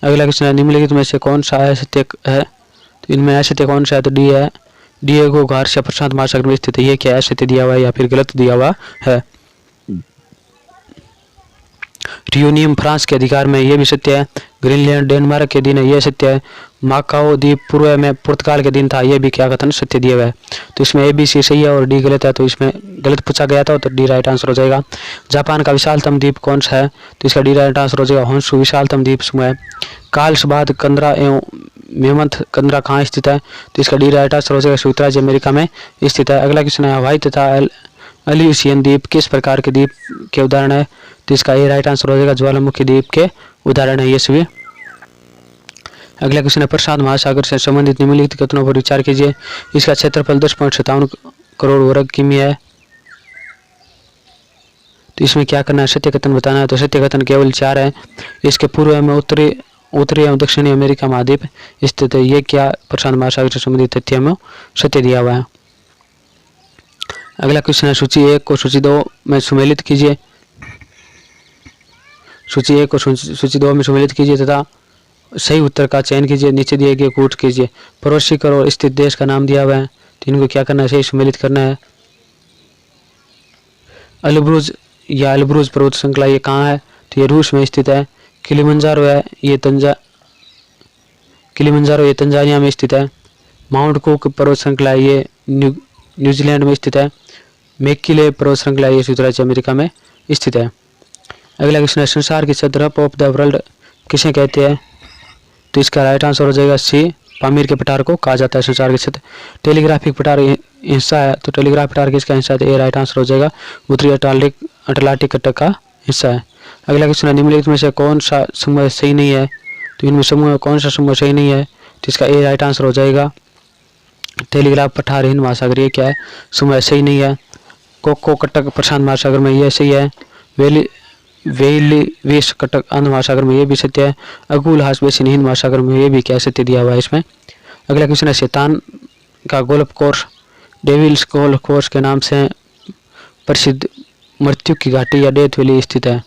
अगला क्वेश्चन है निम्नलिखित में से कौन सा असत्य है? तो इनमें असत्य कौन सा है? तो डी है। डिएगो गार्सिया प्रशांत महासागर में स्थित है। ये क्या असत्य दिया हुआ है या फिर गलत दिया हुआ है? रियूनियम फ्रांस के अधिकार में, ये भी सत्य है। ग्रीनलैंड डेनमार्क के दिन है, ये सत्य है। माकाओ द्वीप पूर्व में पुर्तगाल के दिन था, ये भी क्या कथन सत्य दिया हुआ है। तो इसमें ए बी सी सही है और डी गलत है। तो इसमें गलत पूछा गया था तो डी राइट आंसर हो जाएगा। जापान का विशालतम द्वीप कौन सा है? तो इसका डी राइट आंसर हो जाएगा होन्शु विशालतम द्वीप समूह है। कार्लसबाद कंदरा एवं मेमंथ कंदरा कहाँ स्थित है? तो इसका डी राइट आंसर हो जाएगा संयुक्त राज्य अमेरिका में स्थित है। अगला क्वेश्चन है हवाई तथा अलियूसियन द्वीप किस प्रकार के द्वीप के उदाहरण है? तो इसका ये राइट आंसर हो जाएगा ज्वालामुखी द्वीप के उदाहरण है ये सभी। अगला क्वेश्चन है प्रशांत महासागर से संबंधित निम्नलिखित कथनों पर विचार कीजिए। इसका क्षेत्रफल 10.57 करोड़ वर्ग किमी है। तो इसमें क्या करना है? सत्य कथन बताना है। तो सत्य कथन केवल 4 है। इसके पूर्व में उत्तरी एवं दक्षिणी अमेरिका महाद्वीप स्थित है। ये क्या प्रशांत महासागर से संबंधित तथ्य में सत्य दिया हुआ है। अगला क्वेश्चन है सूची 1 को सूची 2 में सम्मिलित कीजिए। सूची 1 को सूची 2 में सम्मिलित कीजिए तथा सही उत्तर का चयन कीजिए। नीचे दिए गए कूट कीजिए। पड़ोसी और स्थित देश का नाम दिया हुआ है तो इनको क्या करना है? सही सम्मिलित करना है। अल्ब्रुज या अल्ब्रुज पर्वत श्रृंखला ये कहाँ है? तो ये रूस में स्थित है। किलिमंजारो है ये तंजानिया में स्थित है। माउंट कुक पर्वत श्रृंखला ये न्यूजीलैंड में स्थित है। मैकिले पर्वत श्रृंखला ये संयुक्त राज्य अमेरिका में स्थित है। अगला क्वेश्चन है संसार की छत हब ऑफ द वर्ल्ड किसे कहते हैं? तो इसका राइट आंसर हो जाएगा सी पामीर के पठार को कहा जाता है संसार की छत। टेलीग्राफिक पठार हिस्सा है तो टेलीग्राफ पठार किसका हिस्सा है? तो ये राइट आंसर हो जाएगा उत्तरी अटलांटिक तट का हिस्सा है। अगला क्वेश्चन है निम्नलिखित में से कौन सा समूह सही नहीं है? तो इनमें समूह कौन सा समूह सही नहीं है? तो इसका ए राइट आंसर हो जाएगा टेलीग्राफ पठार हिंद महासागर ये क्या है? समूह सही नहीं है। कोको कटक प्रशांत महासागर में ये सही है। वेली वेश कटक आंध्र महासागर में ये भी सत्य है। अगुल हास बेसिन हिंद महासागर में ये भी क्या सत्य दिया हुआ है इसमें। अगला क्वेश्चन है शैतान का golf course devil's golf course के नाम से प्रसिद्ध मृत्यु की घाटी या डेथ वैली स्थित है।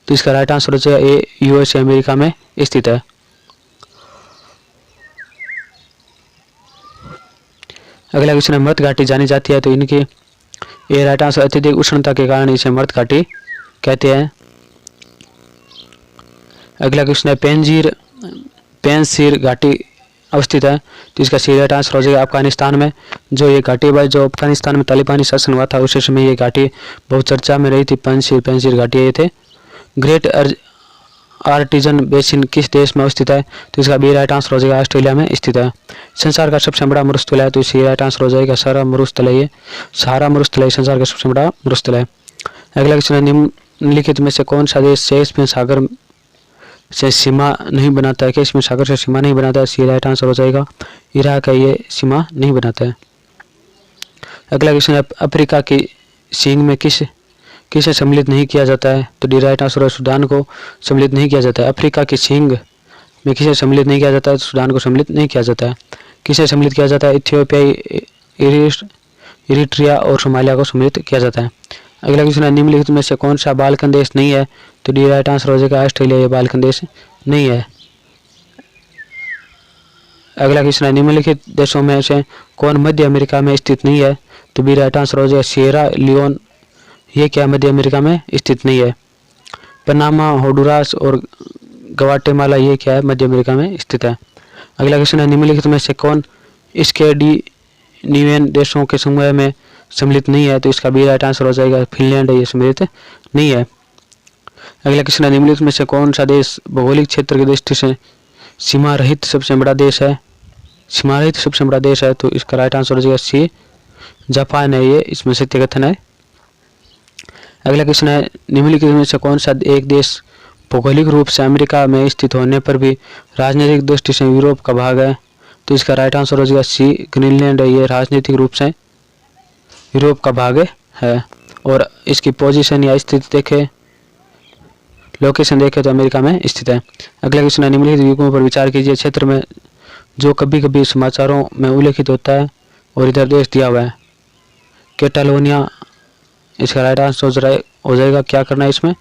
तो इसका राइट आंसर हो जाएगा ए यूएसए अमेरिका में स्थित है। अगला क्वेश्चन है मृत घाटी जानी जाती है तो इनकी ए राइट आंसर अत्यधिक उष्णता के कारण इसे मृत घाटी कहते हैं। अगला क्वेश्चन है पेंजीर घाटी अवस्थित है तो इसका सी राइट आंसर हो जाएगा अफगानिस्तान में। जो ये घाटी है जो अफगानिस्तान में तालिबानी शासन हुआ था उस समय ये घाटी बहुत चर्चा में रही थी। पेंजीर घाटी ये थे। ग्रेट आर्टिजन बेसिन किस देश में अवस्थित है? तो इसका बी राइट आंसर हो जाएगा ऑस्ट्रेलिया में स्थित है। संसार का सबसे बड़ा मरुस्थल है तो इसका राइट आंसर हो जाएगा सहारा मरुस्थल है। ये सहारा मरुस्थल है संसार का सबसे बड़ा मरुस्थल है। अगला क्वेश्चन है निम्नलिखित में से कौन सा देश कैस्पियन सागर से सीमा नहीं बनाता है? कैस्पियन सागर से सीमा नहीं बनाता है। सी राइट आंसर हो जाएगा इराक है ये सीमा नहीं बनाता है। अगला क्वेश्चन है अफ्रीका की सींग में किसे सम्मिलित नहीं किया जाता है? तो डी राइट आंसर है सूडान को सम्मिलित नहीं किया जाता है। अफ्रीका की सींग में किसे सम्मिलित नहीं किया जाता है? सूडान को सम्मिलित नहीं किया जाता है। किसे सम्मिलित किया जाता है? इथियोपिया इरिट्रिया और सोमालिया को सम्मिलित किया जाता है। अगला क्वेश्चन है निम्नलिखित में से कौन सा बाल्कन देश नहीं है? तो डी राइट आंसर हो जाएगा ऑस्ट्रेलिया ये बाल्कन देश नहीं है। अगला क्वेश्चन है निम्नलिखित देशों में से कौन मध्य अमेरिका में स्थित नहीं है? तो बी राइट आंसर हो जाएगा सिएरा लियोन ये क्या मध्य अमेरिका में स्थित नहीं है। पनामा होंडुरास और ग्वाटेमाला ये क्या है? मध्य अमेरिका में स्थित है। अगला क्वेश्चन है निम्नलिखित में से कौन स्कैंडिनेवियन देशों के समूह में सम्मिलित नहीं है? तो इसका बी राइट आंसर हो जाएगा फिनलैंड ये सम्मिलित नहीं है। अगला क्वेश्चन है निम्नलिखित में से कौन सा देश भौगोलिक क्षेत्र की दृष्टि से सीमा रहित सबसे बड़ा देश है? सीमा रहित सबसे बड़ा देश है तो इसका राइट आंसर हो जाएगा सी जापान है ये इसमें सत्य कथन है। अगला क्वेश्चन है निम्नलिखित में से कौन सा एक देश भौगोलिक रूप से अमेरिका में स्थित होने पर भी राजनीतिक दृष्टि से यूरोप का भाग है? तो इसका राइट आंसर हो जाएगा सी ग्रीनलैंड है ये राजनीतिक रूप से यूरोप का भाग है। और इसकी पोजीशन या स्थिति देखे लोकेशन देखे तो अमेरिका में स्थित है। अगला क्वेश्चन है निम्नलिखित युगों पर विचार कीजिए। क्षेत्र में जो कभी कभी समाचारों में उल्लेखित होता है और इधर देश दिया हुआ है कैटालोनिया इसका राइट आंसर हो जाएगा। क्या करना है इसमें,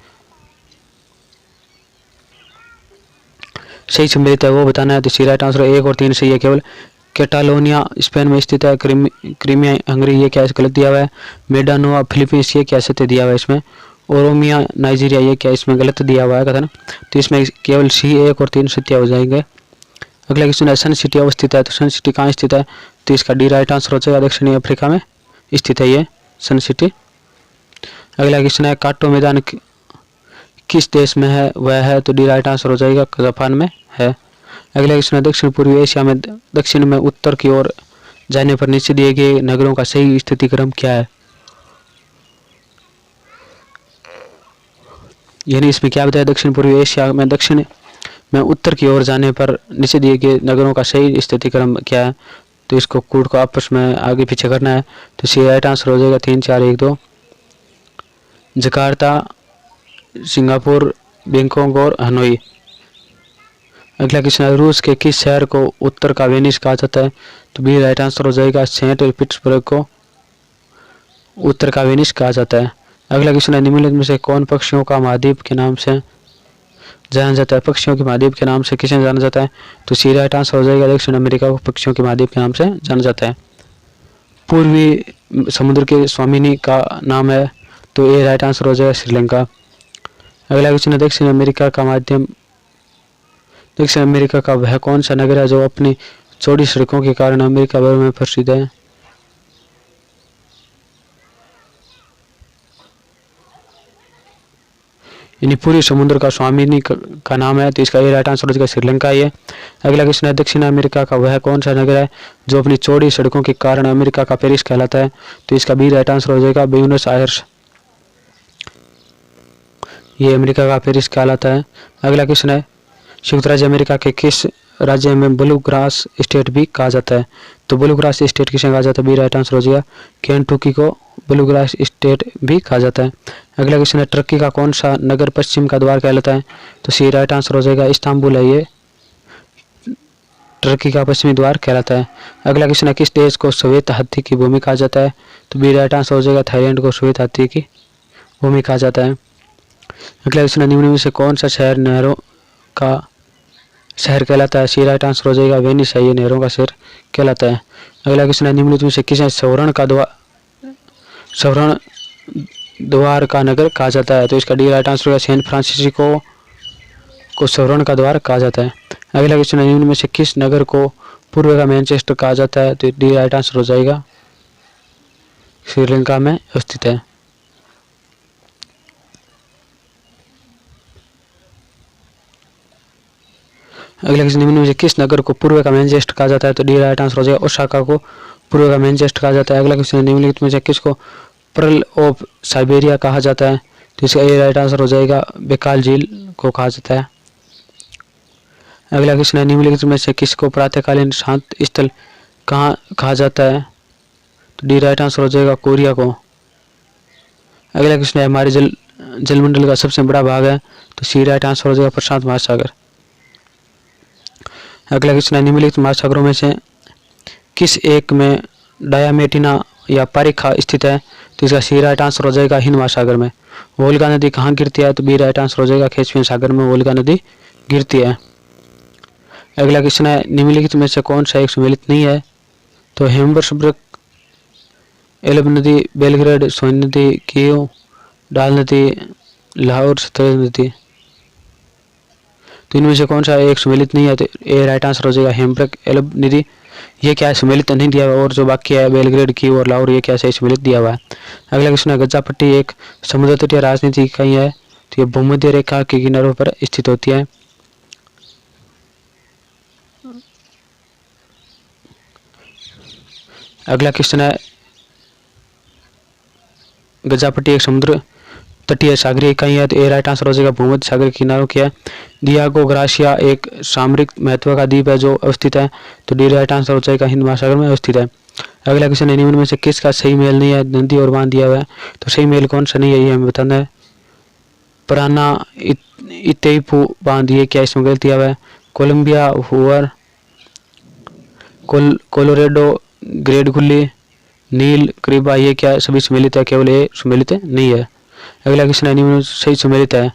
सही सम्मिलित है वो बताना है। तो सी राइट आंसर 1 और 3 सही है केवल। कैटालोनिया स्पेन में स्थित है। क्रीमिया हंगरी ये क्या है गलत दिया हुआ है। मेडानोआ फिलीपींस ये क्या सत्य दिया हुआ है इसमें। ओरोमिया नाइजीरिया ये क्या इसमें गलत दिया हुआ है कथन। तो इसमें केवल सी 1 और 3 सत्य हो जाएंगे। अगला क्वेश्चन है सन सिटी अवस्थित है। तो सन सिटी कहाँ स्थित है, तो इसका डी राइट आंसर हो जाएगा। दक्षिणी अफ्रीका में स्थित है ये सन सिटी। अगला क्वेश्चन है काटो मैदान किस देश में है, वह है, तो डी राइट आंसर हो जाएगा जापान में है। अगला क्वेश्चन है दक्षिण पूर्वी एशिया में दक्षिण में उत्तर की ओर जाने पर नीचे दिए गए नगरों का सही स्थिति क्रम क्या है। यानी इसमें क्या बताया, दक्षिण पूर्वी एशिया में दक्षिण में उत्तर की ओर जाने पर नीचे दिए गए नगरों का सही स्थिति क्रम क्या है। तो इसको कोड को आपस में आगे पीछे करना है। तो सी राइट आंसर हो जाएगा 3 4 1 2। जकार्ता, सिंगापुर, बैंकॉक और हनोई। अगला क्वेश्चन है रूस के किस शहर को उत्तर का वेनिस कहा जाता है, तो बी राइट आंसर हो जाएगा। सेंट पीटर्सबर्ग को उत्तर का वेनिस कहा जाता है। अगला क्वेश्चन है निम्नलिखित में से कौन पक्षियों का महाद्वीप के नाम से जाना जाता है। पक्षियों के महाद्वीप के नाम से किसे जाना जाता है, तो सी राइट आंसर हो जाएगा। दक्षिण अमेरिका को पक्षियों के महाद्वीप के नाम से जाना जाता है। पूर्वी समुद्र के स्वामिनी का नाम है, तो ए राइट आंसर हो जाएगा श्रीलंका। अगला क्वेश्चन है दक्षिण अमेरिका का वह कौन सा नगर है जो अपनी चौड़ी सड़कों के कारण अमेरिका भर में प्रसिद्ध है। यानी पूरी समुद्र का स्वामिनी का नाम है, तो इसका ये राइट आंसर हो जाएगा श्रीलंका ये। अगला क्वेश्चन है दक्षिण अमेरिका का वह कौन सा नगर है जो अपनी चौड़ी सड़कों के कारण अमेरिका का पेरिस कहलाता है, तो इसका बी राइट आंसर हो जाएगा ब्यूनस आयर्स। ये अमेरिका का पेरिस कहलाता है। अगला क्वेश्चन है संयुक्त राज्य अमेरिका के किस राज्य में ब्लूग्रास स्टेट भी कहा जाता है, तो ब्लूग्रास स्टेट किसे कहा जाता है, बी राइट आंसर हो जाएगा। केंटुकी को ब्लूग्रास स्टेट भी कहा जाता है। अगला क्वेश्चन है टर्की का कौन सा नगर पश्चिम का द्वार कहलाता है, तो सी राइट आंसर हो जाएगा। इस्तांबुल है ये टर्की का पश्चिमी द्वार कहलाता है। अगला क्वेश्चन है किस देश को श्वेत हाथी की भूमि कहा जाता है, तो बी राइट आंसर हो जाएगा। थाईलैंड को श्वेत हाथी की भूमि कहा जाता है। अगला क्वेश्चन है निम्न में से कौन सा शहर नहरों का शहर कहलाता है, सी राइट आंसर हो जाएगा। वेनिस है ये नहरों का शहर कहलाता है। अगला क्वेश्चन है निम्नलिखित में से किसे सवर्ण द्वार का नगर कहा जाता है, तो इसका डी राइट आंसर होगा। सैन फ्रांसिस्को को सवर्ण का द्वार कहा जाता है। अगला क्वेश्चन है निम्न में से किस नगर को पूर्व का मैनचेस्टर कहा जाता है, तो डी राइट आंसर हो जाएगा। श्रीलंका में स्थित है। अगला क्वेश्चन निम्न में से किस नगर को पूर्व का मैनचेस्टर कहा जाता है, तो डी राइट आंसर हो जाएगा। ओसाका को पूर्व का मैनचेस्टर कहा जाता है। अगला क्वेश्चन निम्नलिखित में से किसको पर्ल ऑफ साइबेरिया कहा जाता है, तो इसका ए राइट आंसर हो जाएगा। बेकाल झील को कहा जाता है। अगला क्वेश्चन है निम्नलिखित में से किसको प्रातःकालीन शांत स्थल कहाँ कहा जाता है, तो डी राइट आंसर हो जाएगा। कोरिया को। अगला क्वेश्चन है हमारे जलमंडल का सबसे बड़ा भाग है, तो सी राइट आंसर हो जाएगा प्रशांत महासागर। अगला क्वेश्चन है निम्नलिखित महासागरों में से किस एक में डायामेटिना या पारिखा स्थित है, तो इसका सी राइट आंसर हो जाएगा हिंद महासागर में। वोल्गा नदी कहाँ गिरती है, तो बी राइट आंसर हो जाएगा। कैस्पियन सागर में वोल्गा नदी गिरती है। अगला क्वेश्चन है निम्नलिखित में से कौन सा एक सम्मिलित नहीं है, तो हेम्बर्सबर्ग, एल्ब नदी, बेलग्रेड, सोन नदी, कीव, डाल नदी, लाहौर, सतलज नदी। तो इनमें से कौन सा एक सम्मिलित नहीं है, तो ए राइट आंसर हो जाएगा। हेम्बर्ग, एल्ब नदी ये क्या है सम्मिलित नहीं दिया हुआ, और जो बाकी है बेलग्रेड, कीव और लाहौर ये क्या है सम्मिलित दिया हुआ है। अगला क्वेश्चन है गज्जापट्टी एक समुद्र तटीय राजनीति इकाई है, तो ये भूमध्य रेखा के किनारों पर स्थित होती है। अगला क्वेश्चन है गज्जापट्टी एक समुद्र तटीय सागरीय इकाई है, तो ए राइट आंसर हो जाएगा। भूमध्य सागर के किनारों की है। डियागो ग्रासिया एक सामरिक महत्व का द्वीप है जो अवस्थित है, तो डी राइट आंसर हो जाएगा। हिंद महासागर में अवस्थित है। अगला क्वेश्चन है निम्न में से किसका सही मेल नहीं है, नदी और बांध दिया हुआ है, तो सही मेल कौन सा नहीं है ये हमें बताना है। पराना इतेपू बांध ये क्या इसमें गलत दिया हुआ है। कोलंबिया, हुअर, कोलोरेडो, ग्रेड खुली, नील, करीबा, ये क्या सभी सम्मिलित है? केवल ए सम्मिलित नहीं है। अगला क्वेश्चन है निम्न सही सम्मिलित है,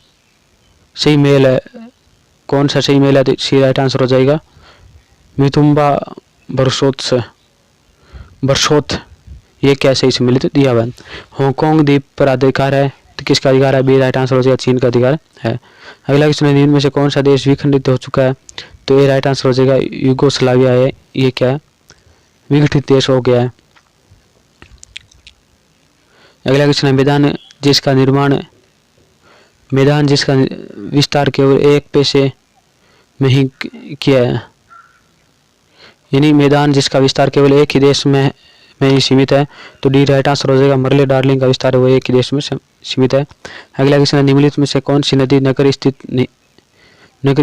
सही मेल है, कौन सा सही मेल है? तो सी राइट आंसर हो जाएगा। मितुम्बा बरसोत ये क्या सही सम्मिलित दिया हुआ है? हांगकांग द्वीप पर अधिकार है, तो किसका अधिकार है? बी राइट आंसर हो जाएगा, चीन का अधिकार है। अगला क्वेश्चन है निम्न में से कौन सा देश विखंडित हो चुका है? तो ए राइट आंसर हो जाएगा, यूगोस्लाविया है, ये क्या है? विघटित देश हो गया है। अगला क्वेश्चन है मैदान जिसका विस्तार केवल एक पैसे में ही किया है, यानी मैदान जिसका विस्तार केवल एक ही देश में ही सीमित है, तो डी राइट आंसर हो जाएगा। मरले डार्लिंग का विस्तार है वो एक ही देश में सीमित है। अगला क्वेश्चन है निम्नलिखित में से कौन सी नदी नगर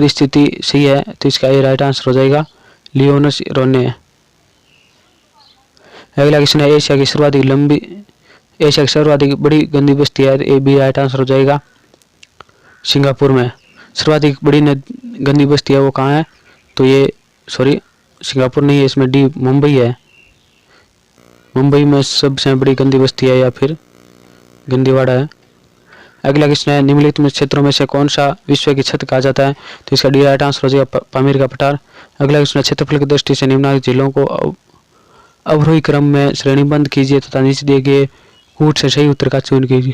स्थिति सही है? तो इसका ए राइट आंसर हो जाएगा, लियोनस रोने। अगला क्वेश्चन है एशिया की सर्वाधिक बड़ी गंदी बस्ती है, ए बी राइट आंसर हो जाएगा, सिंगापुर में। सर्वाधिक बड़ी गंदी बस्ती है वो कहाँ है? तो ये सिंगापुर नहीं है, इसमें डी मुंबई है। मुंबई में सबसे बड़ी गंदी बस्ती है या फिर गंदीवाड़ा है। अगला क्वेश्चन है निम्नलिखित में क्षेत्रों में से कौन सा विश्व की छत कहा जाता है? तो इसका डी राइट आंसर हो जाएगा, पामीर का पठार। अगला क्वेश्चन है क्षेत्रफल की दृष्टि से निम्नलिखित जिलों को अवरोही क्रम में श्रेणीबद्ध कीजिए तथा नीचे दिए गए कूट से सही उत्तर का चयन कीजिए।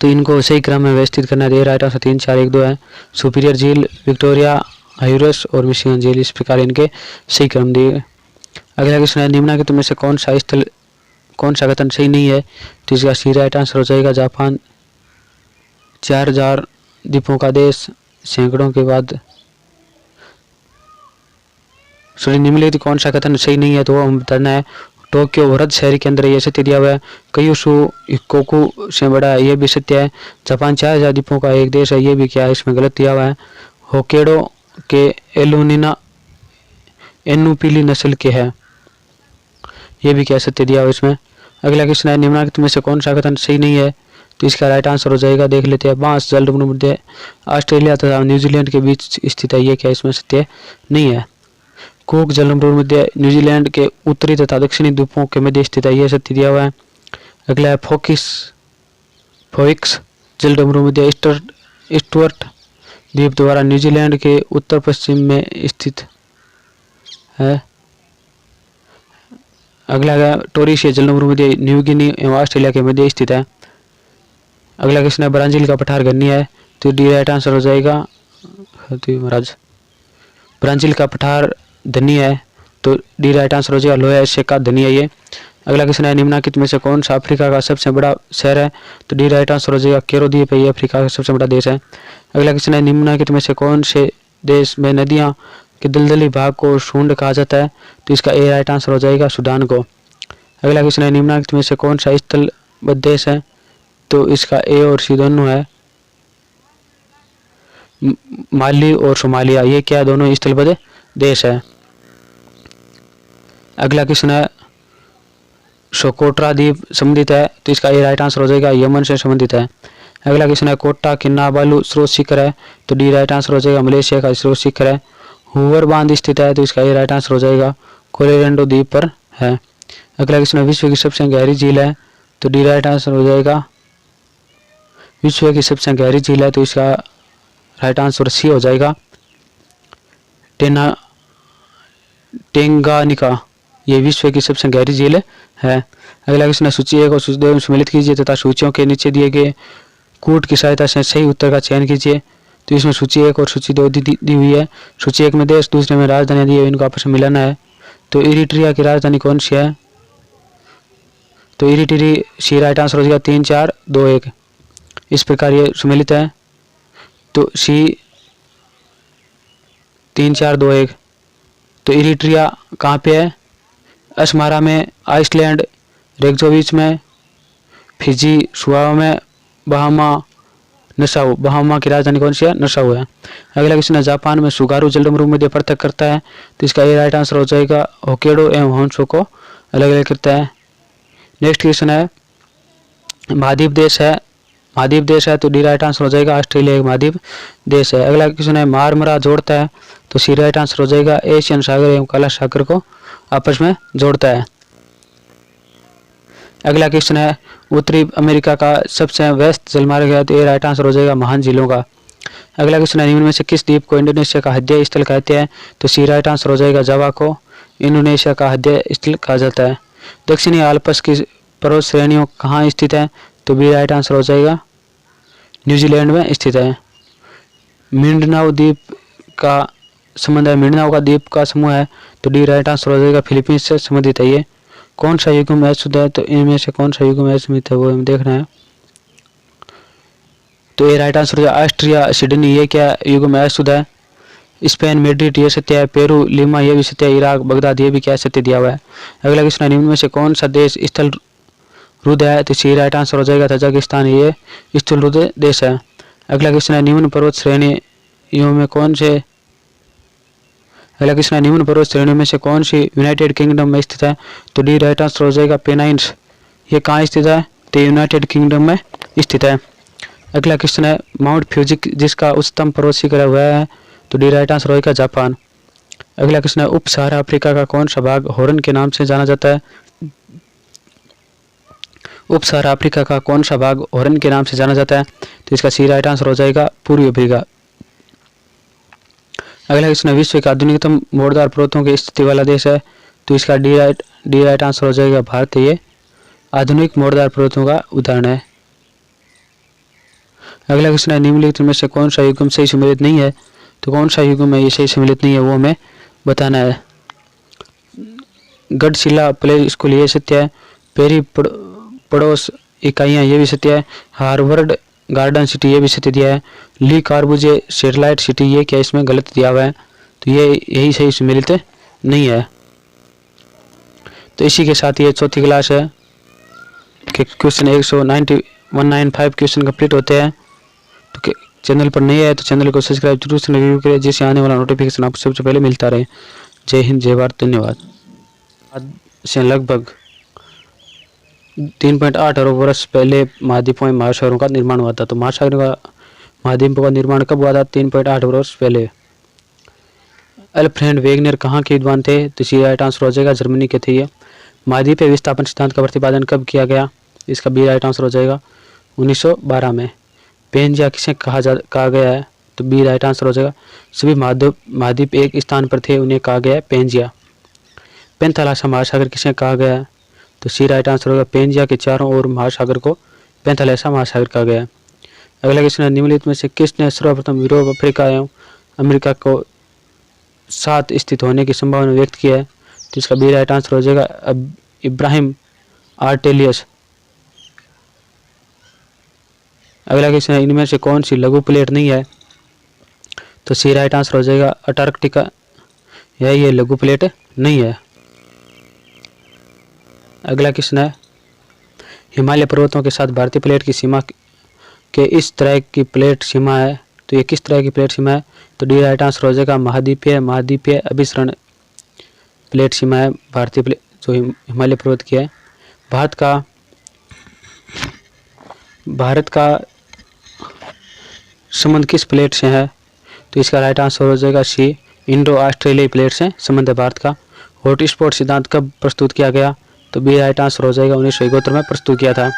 तो इनको सही क्रम में व्यवस्थित करना है। राइट आंसर 3, 4, 1, 2 है। सुपीरियर झील, विक्टोरिया, हायूरस और मिशिगन झील, इस प्रकार इनके सही क्रम दिए गए। अगला क्वेश्चन है निम्नलिखित में से कौन सा कथन सही नहीं है? तो इसका सी राइट आंसर हो जाएगा, जापान 4000 द्वीपों का देश, सैकड़ों के बाद निम्नलिखित कौन सा कथन सही नहीं है? तो वो हम बताना है। टोक्यो वृहद शहर के अंदर ये सत्य दिया हुआ है। कयूशु हिक्कोकू से बड़ा है, ये भी सत्य है। जापान 4000 द्वीपों का एक देश है, ये भी क्या है? इसमें गलत दिया हुआ है। होकेडो के एलुनिना एनु पीली नस्ल के है, ये भी क्या सत्य दिया हुआ इसमें। अगला क्वेश्चन है निम्नलिखित में से कौन सा कथन सही नहीं है? तो इसका राइट आंसर हो जाएगा, देख लेते हैं। बांस जलमग्न मध्य ऑस्ट्रेलिया तथा न्यूजीलैंड के बीच स्थित है, ये क्या इसमें सत्य नहीं है। कूक जलमग्न मध्य न्यूजीलैंड के उत्तरी तथा दक्षिणी द्वीपों के मध्य स्थित है, यह सत्य दिया हुआ है। अगला है फोइक्स जलमग्न मध्य स्टुअर्ट द्वीप द्वारा न्यूजीलैंड के उत्तर पश्चिम में स्थित है। अगला है टोरिशिया जलमग्न मध्य न्यू गिनी एवं ऑस्ट्रेलिया के मध्य स्थित है। अगला क्वेश्चन है ब्राजील का पठार गन्नी है, तो डी राइट आंसर हो जाएगा। महाराज ब्राजील का पठार धनी है, तो डी राइट आंसर हो जाएगा, लोया एशिया का धनी है ये। अगला क्वेश्चन है निम्नलिखित में से कौन सा अफ्रीका का सबसे बड़ा शहर है? तो डी राइट आंसर हो जाएगा, कैरो द्वीप है, ये अफ्रीका का सबसे बड़ा देश है। अगला क्वेश्चन है निम्नलिखित में से कौन से देश में नदियाँ के दलदली भाग को सूंड कहा जाता है? तो इसका ए राइट आंसर हो जाएगा, सूडान को। अगला क्वेश्चन है निम्नलिखित में से कौन सा स्थलबद्ध देश है? तो इसका ए और सी दोनों है, माली और सोमालिया, ये क्या दोनों स्थलबद्ध देश है। अगला क्वेश्चन है सोकोट्रा द्वीप संबंधित है, तो इसका ए राइट आंसर हो जाएगा, यमन से संबंधित है। अगला क्वेश्चन है कोटा किनाबालू स्रोत शिखर है, तो डी राइट आंसर हो जाएगा, मलेशिया का स्रोत शिखर है। हूवर बांध स्थित है, तो इसका ए राइट आंसर हो जाएगा, कोलोराडो द्वीप पर है। अगला क्वेश्चन है विश्व की सबसे गहरी झील है, तो डी राइट आंसर हो जाएगा, विश्व की सबसे गहरी झील है, तो इसका राइट आंसर सी हो जाएगा, टेंगानिका, ये विश्व की सबसे गहरी झील है। अगला क्वेश्चन है सूची 1 और सूची 2 में सम्मिलित कीजिए तथा सूचियों के नीचे दिए गए कूट की सहायता से सही उत्तर का चयन कीजिए। तो इसमें सूची 1 और सूची 2 दी हुई है। सूची 1 में देश, दूसरे में राजधानी दी है, इनको आपस में मिलाना है। तो इरिट्रिया की राजधानी कौन सी है? तो इरिट्री सी राइट आंसर हो जाएगा, 3, 4, 2, 1, इस प्रकार ये सम्मिलित है। तो सी 3, 4, 2, 1। तो इरिट्रिया कहाँ पे है? असमारा में, आइसलैंड, रेक्जोविच में, फिजी, सुआवा में, नसाउ। बहामा की राजधानी कौन सी है? नसाउ है। अगला क्वेश्चन है जापान में सुगारू जलमग्न मध्य पृथक करता है, तो इसका ये राइट आंसर हो जाएगा, होकेडो एवं होन्शो को अलग अलग करता है। नेक्स्ट क्वेश्चन है महाद्वीप देश है, तो डी राइट आंसर हो जाएगा, ऑस्ट्रेलिया एक महाद्वीप देश है। अगला क्वेश्चन है मारमरा जोड़ता है, तो सी राइट आंसर हो जाएगा। एशियन सागर एवं कैलाश सागर को आपस में जोड़ता है। अगला क्वेश्चन है उत्तरी अमेरिका का सबसे व्यस्त जलमार्ग है, तो ये राइट आंसर हो जाएगा महान झीलों का। अगला क्वेश्चन है निम्न में से किस द्वीप को इंडोनेशिया का हृदय स्थल कहते हैं, तो सी राइट आंसर हो जाएगा जावा को इंडोनेशिया का हृदय स्थल कहा जाता है। दक्षिणी आल्प्स की पर्वत श्रेणियों कहाँ स्थित है, तो बी राइट आंसर हो जाएगा न्यूजीलैंड में स्थित है। मिंडनाओ द्वीप का संबंध है, मिंडनाओ का द्वीप का समूह है, तो डी राइट आंसर हो जाएगा फिलीपींस से संबंधित है ये। कौन सा युग्म अशुद्ध है, तो इनमें से कौन सा युग्म अशुद्ध है वो हमें देखना है। तो ये राइट आंसर हो जाएगा ऑस्ट्रिया सिडनी, ये क्या युग्म अशुद्ध है। स्पेन मैड्रिड ये सत्य है। पेरू लीमा ये भी सत्य है। इराक बगदाद ये भी क्या सत्य दिया हुआ है। अगला क्वेश्चन है निम्न में से कौन सा देश स्थल रुद्ध है, तो सी राइट आंसर हो जाएगा तजाकिस्तान, ये स्थल रुद्ध देश है। अगला क्वेश्चन है निम्न पर्वत श्रेणियों में कौन से अगला क्वेश्चन है निम्न पर्वत श्रेणियों में से कौन सी यूनाइटेड किंगडम में स्थित है, तो डी राइट आंसर हो जाएगा पेनाइन्स, ये कहाँ स्थित है, तो यूनाइटेड किंगडम में स्थित है। अगला क्वेश्चन है माउंट फ्यूजी जिसका उच्चतम पर्वत शिखर हुआ है, तो डी राइट आंसर होगा जापान। अगला क्वेश्चन है उप सहारा अफ्रीका का कौन सा भाग हॉर्न के नाम से जाना जाता है, उप सहारा अफ्रीका का कौन सा भाग हॉर्न के नाम से जाना जाता है, तो इसका सी राइट आंसर हो जाएगा पूर्वी अफ्रीका। अगला क्वेश्चन है विश्व के आधुनिकतम मोड़दार पर्वतों की स्थिति वाला देश है, तो इसका डी राइट आंसर हो जाएगा भारत, ये आधुनिक मोड़दार पर्वतों का उदाहरण है। अगला क्वेश्चन है निम्नलिखित में से कौन सा युग्म सही सम्मिलित नहीं है, तो कौन सा युग्म है ये सही सम्मिलित नहीं है वो हमें बताना है। गढ़शिला प्ले स्कूल ये सत्य है। पेरी पड़ोस इकाइयाँ ये भी सत्य है। हार्वर्ड गार्डन सिटी ये भी सत्य दिया है। ली कार्बुजे सैटेलाइट सिटी ये क्या इसमें गलत दिया हुआ है, तो ये यही सही सम्मिलित नहीं है। तो इसी के साथ ये चौथी क्लास है कि क्वेश्चन 195 क्वेश्चन कंप्लीट होते हैं। तो चैनल पर नए है तो चैनल को सब्सक्राइब जरूर से रिव्यू करें, जिससे आने वाला नोटिफिकेशन आपको सबसे पहले मिलता रहे। जय हिंद, जय भारत, धन्यवाद। आज से लगभग 3.8 अरब वर्ष पहले महाद्वीपों में महासागरों का निर्माण हुआ था। तो महाद्वीपों का निर्माण कब हुआ था, 3.8 वर्ष पहले। अल्फ्रेड वेगनर कहाँ के विद्वान थे, तो सी राइट आंसर हो जाएगा जर्मनी के थे ये। महाद्वीपीय विस्थापन सिद्धांत का प्रतिपादन कब किया गया, इसका बी राइट आंसर हो जाएगा 1912 में। पेंजिया किसे कहा गया है, तो बी राइट आंसर हो जाएगा सभी महाद्वीप एक स्थान पर थे उन्हें कहा गया है पेंजिया। पेंथालासा महासागर किसे कहा गया है, तो सी राइट आंसर होगा पेंजिया के चारों ओर महासागर को पेंथालासा महासागर कहा गया है। अगला क्वेश्चन है निम्नलिखित में से किसने सर्वप्रथम यूरोप अफ्रीका एवं अमेरिका को साथ स्थित होने की संभावना व्यक्त की है, तो इसका बी राइट आंसर हो जाएगा इब्राहिम आर्टेलियस। अगला क्वेश्चन है इनमें से कौन सी लघु प्लेट नहीं है, तो सी राइट आंसर हो जाएगा अंटार्कटिका, ये लघु प्लेट नहीं है। अगला क्वेश्चन है हिमालय पर्वतों के साथ भारतीय प्लेट की सीमा के इस तरह की प्लेट सीमा है, तो ये किस तरह की प्लेट सीमा है, तो डी राइट आंसर हो जाएगा महाद्वीपीय अभिसरण प्लेट सीमा है भारतीय प्लेट जो हिमालय पर्वत की है। भारत का संबंध किस प्लेट से है, तो इसका राइट आंसर हो जाएगा सी इंडो ऑस्ट्रेलियाई प्लेट से संबंध है भारत का। हॉट स्पॉट सिद्धांत कब प्रस्तुत किया गया, तो बी राइट आंसर हो जाएगा 1971 में प्रस्तुत किया था।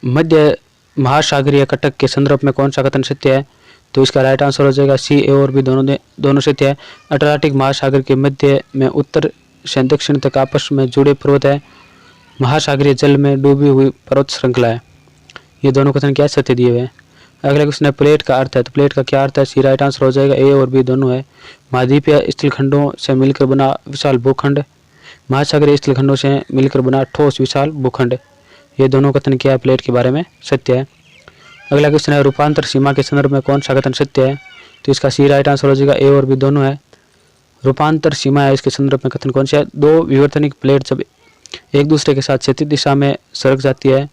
मध्य महासागरीय कटक के संदर्भ में कौन सा कथन सत्य है, तो इसका राइट आंसर हो जाएगा सी ए और बी दोनों सत्य है। अटलांटिक महासागर के मध्य में उत्तर से दक्षिण तक आपस में जुड़े पर्वत है। महासागरीय जल में डूबी हुई पर्वत श्रृंखला है। ये दोनों कथन क्या सत्य दिए हुए हैं। अगला क्वेश्चन है प्लेट का अर्थ है, तो प्लेट का क्या अर्थ है, सी राइट आंसर हो जाएगा ए और बी दोनों है। महाद्वीपीय स्थलखंडों से मिलकर बना विशाल भूखंड, महासागरीय स्थलखंडों से मिलकर बना ठोस विशाल भूखंड, ये दोनों कथन क्या है प्लेट के बारे में सत्य है। अगला क्वेश्चन है रूपांतर सीमा के संदर्भ में कौन सा कथन सत्य है, तो इसका सी राइट आंसर हो जाएगा ए और बी दोनों है। रूपांतर सीमा है इसके संदर्भ में कथन कौन सा है, दो विवर्तनिक प्लेट जब एक दूसरे के साथ क्षैतिज दिशा में सरक जाती है,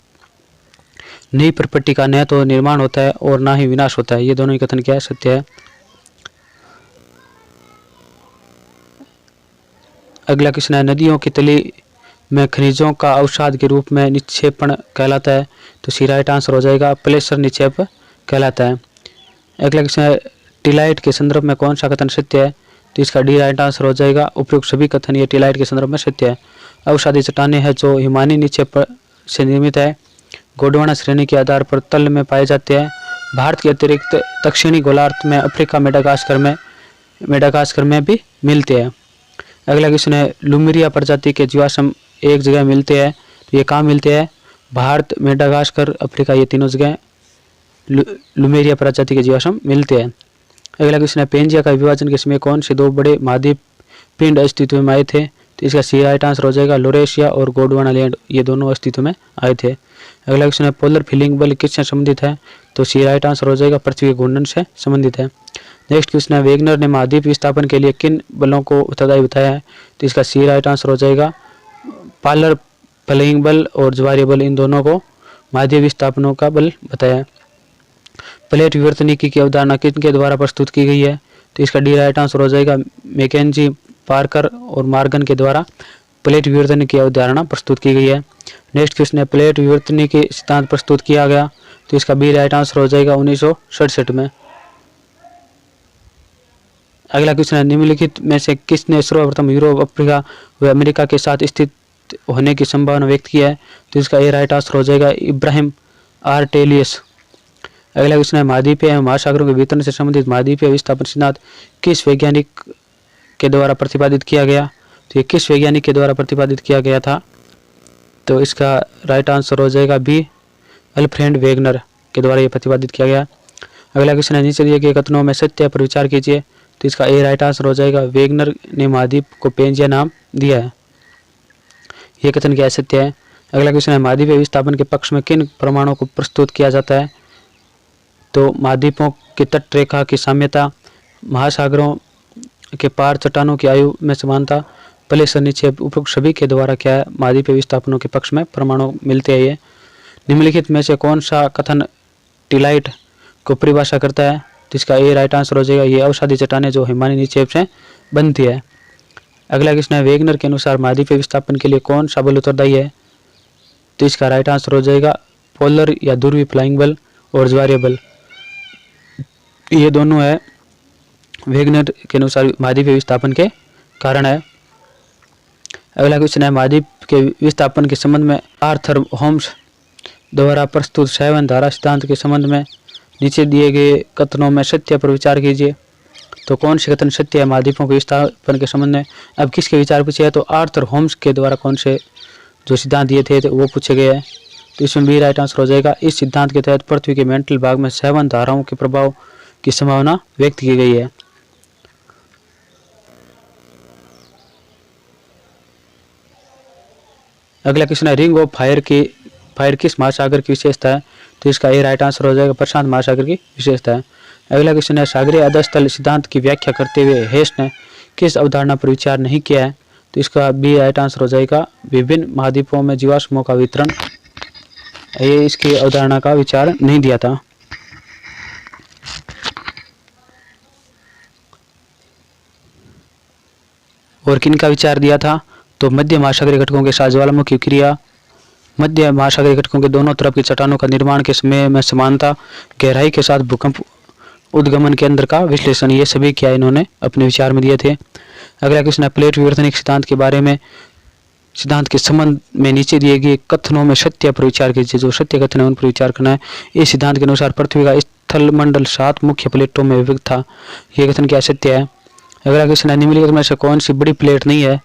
नई प्रॉपर्टी का न तो निर्माण होता है और ना ही विनाश होता है, ये दोनों ही कथन क्या है सत्य है। अगला क्वेश्चन है नदियों की तली में खनिजों का अवसाद के रूप में निक्षेपण कहलाता है, तो सी राइट आंसर हो जाएगा प्लेसर निक्षेप कहलाता है। अगला क्वेश्चन है टिलाइट के संदर्भ में कौन सा कथन सत्य है? तो इसका डी राइट आंसर हो जाएगा। उपयुक्त सभी कथन ये टिलाइट के संदर्भ में सत्य है। अवसादी चट्टानें हैं जो हिमानी निक्षेप से निर्मित है, गोंडवाना श्रेणी के आधार पर तल में पाए जाते हैं। भारत के अतिरिक्त दक्षिणी गोलार्ध में अफ्रीका, मेडागास्कर में भी मिलते हैं। अगला क्वेश्चन है, लुमेरिया प्रजाति के जीवाश्म एक जगह मिलते हैं, तो ये कहाँ मिलते हैं? भारत, मेडागास्कर, अफ्रीका, ये तीनों जगह लुमेरिया प्रजाति के जीवाश्म मिलते हैं। अगला क्वेश्चन है, पेंजिया का विभाजन के समय कौन से दो बड़े महाद्वीप पिंड अस्तित्व में आए थे? तो इसका सी राइट आंसर हो जाएगा। लोरेशिया और गोंडवाना लैंड, ये दोनों अस्तित्व में आए थे। अगला क्वेश्चन है, पोलर फिलिंग बल किससे संबंधित है? तो सी राइट आंसर हो जाएगा। पृथ्वी के घूर्णन से संबंधित है। नेक्स्ट क्वेश्चन है, वेगनर ने महाद्वीप विस्थापन के लिए किन बलों को उत्तरदायी बताया है? तो इसका सी राइट आंसर हो जाएगा। पालर फ्लाइंग बल और ज्वारीय बल, इन दोनों को महाद्वीप विस्थापनों का बल बताया है। प्लेट विवर्तनिकी की अवधारणा किनके द्वारा प्रस्तुत की गई है? तो इसका डी राइट आंसर हो जाएगा। मैकेंजी, पार्कर और मार्गन के द्वारा प्लेट विवर्तनिकी की अवधारणा प्रस्तुत की गई है। नेक्स्ट क्वेश्चन है, प्लेट विवर्तनिकी सिद्धांत प्रस्तुत किया गया? तो इसका बी राइट आंसर हो जाएगा 1967 में। अगला क्वेश्चन है, निम्नलिखित में से किसने सर्वप्रथम यूरोप, अफ्रीका व अमेरिका के साथ स्थित होने की संभावना व्यक्त की है? तो इसका ए राइट आंसर हो जाएगा। इब्राहिम आर्टेलियस। अगला क्वेश्चन है, महाद्वीपीय एवं महासागरों के वितरण से संबंधित महाद्वीपीय विस्थापन सिद्धांत किस वैज्ञानिक के द्वारा प्रतिपादित किया गया? तो ये किस वैज्ञानिक के द्वारा प्रतिपादित किया गया था? तो इसका राइट आंसर हो जाएगा बी, अल्फ्रेड वेगनर के द्वारा ये प्रतिपादित किया गया। अगला क्वेश्चन है, नीचे दिए गए कथनों में सत्य पर विचार कीजिए। तो इसका ए राइट आंसर हो जाएगा। वेगनर ने महाद्वीप को पेंजिया नाम दिया है, ये कथन क्या सत्य है? अगला क्वेश्चन है, महाद्वीपीय विस्थापन के पक्ष में किन प्रमाणों को प्रस्तुत किया जाता है? तो महाद्वीपों की तट रेखा की साम्यता, महासागरों के पार चट्टानों की आयु में समानता, प्लेसर निक्षेप, उपरोक्त सभी के द्वारा क्या है महाद्वीपीय विस्थापनों के पक्ष में प्रमाणों मिलते हैं। ये निम्नलिखित में से कौन सा कथन टिलाइट को परिभाषा करता है? तो इसका ए राइट आंसर हो जाएगा। ये अवसादी चट्टानें जो हिमानी निक्षेप से बनती है। अगला क्वेश्चन है, वेगनर के अनुसार महाद्वीपीय विस्थापन के लिए कौन सा बल उत्तरदायी है? तो इसका राइट आंसर हो जाएगा पोलर या ध्रुवीय फ्लाइंग बल और ज्वारीय बल, ये दोनों है वेगनर के अनुसार महाद्वीपीय विस्थापन के कारण है। अगला क्वेश्चन है, महाद्वीप के विस्थापन के संबंध में आर्थर होम्स द्वारा प्रस्तुत शैवन धारा सिद्धांत के संबंध में नीचे दिए गए कथनों में सत्य पर विचार कीजिए। तो कौन से कथन सत्य है महाद्वीपों के विस्थापन के संबंध में? अब किसके विचार पूछे हैं? तो आर्थर होम्स के द्वारा कौन से जो सिद्धांत दिए थे वो पूछे गए हैं। तो इसमें बी राइट आंसर हो जाएगा। इस सिद्धांत के तहत पृथ्वी के मेंटल भाग में शैवन धाराओं के प्रभाव की संभावना व्यक्त की गई है। अगला क्वेश्चन है, रिंग ऑफ फायर किस महासागर की विशेषता है? तो इसका ए राइट आंसर हो जाएगा। प्रशांत महासागर की विशेषता है। अगला क्वेश्चन है, सागरीय अधस्थल सिद्धांत की व्याख्या करते हुए हेस ने किस अवधारणा पर विचार नहीं किया है? तो इसका बी राइट आंसर हो जाएगा। विभिन्न महाद्वीपों में जीवाश्मों का वितरण, ये इसकी अवधारणा का विचार नहीं दिया था। और किन का विचार दिया था? तो मध्य महासागरीय घटकों के साथ ज्वालामुखी क्रिया, मध्य महासागरीय घटकों के दोनों तरफ की चट्टानों का निर्माण के समय में समानता, गहराई के साथ भूकंप उद्गमन के अंदर का विश्लेषण, ये सभी क्या इन्होंने अपने विचार में दिए थे। अगला क्वेश्चन है, प्लेट विवर्तनिक सिद्धांत के बारे में, सिद्धांत के संबंध में नीचे दिए गए कथनों में सत्य पर विचार कीजिए। जो सत्य कथन है उन पर विचार करना है। इस सिद्धांत के अनुसार पृथ्वी का स्थल मंडल 7 मुख्य प्लेटों में विभक्त था, ये कथन क्या सत्य है? अगला क्वेश्चन है, निम्नलिखित में से कौन सी बड़ी प्लेट नहीं है?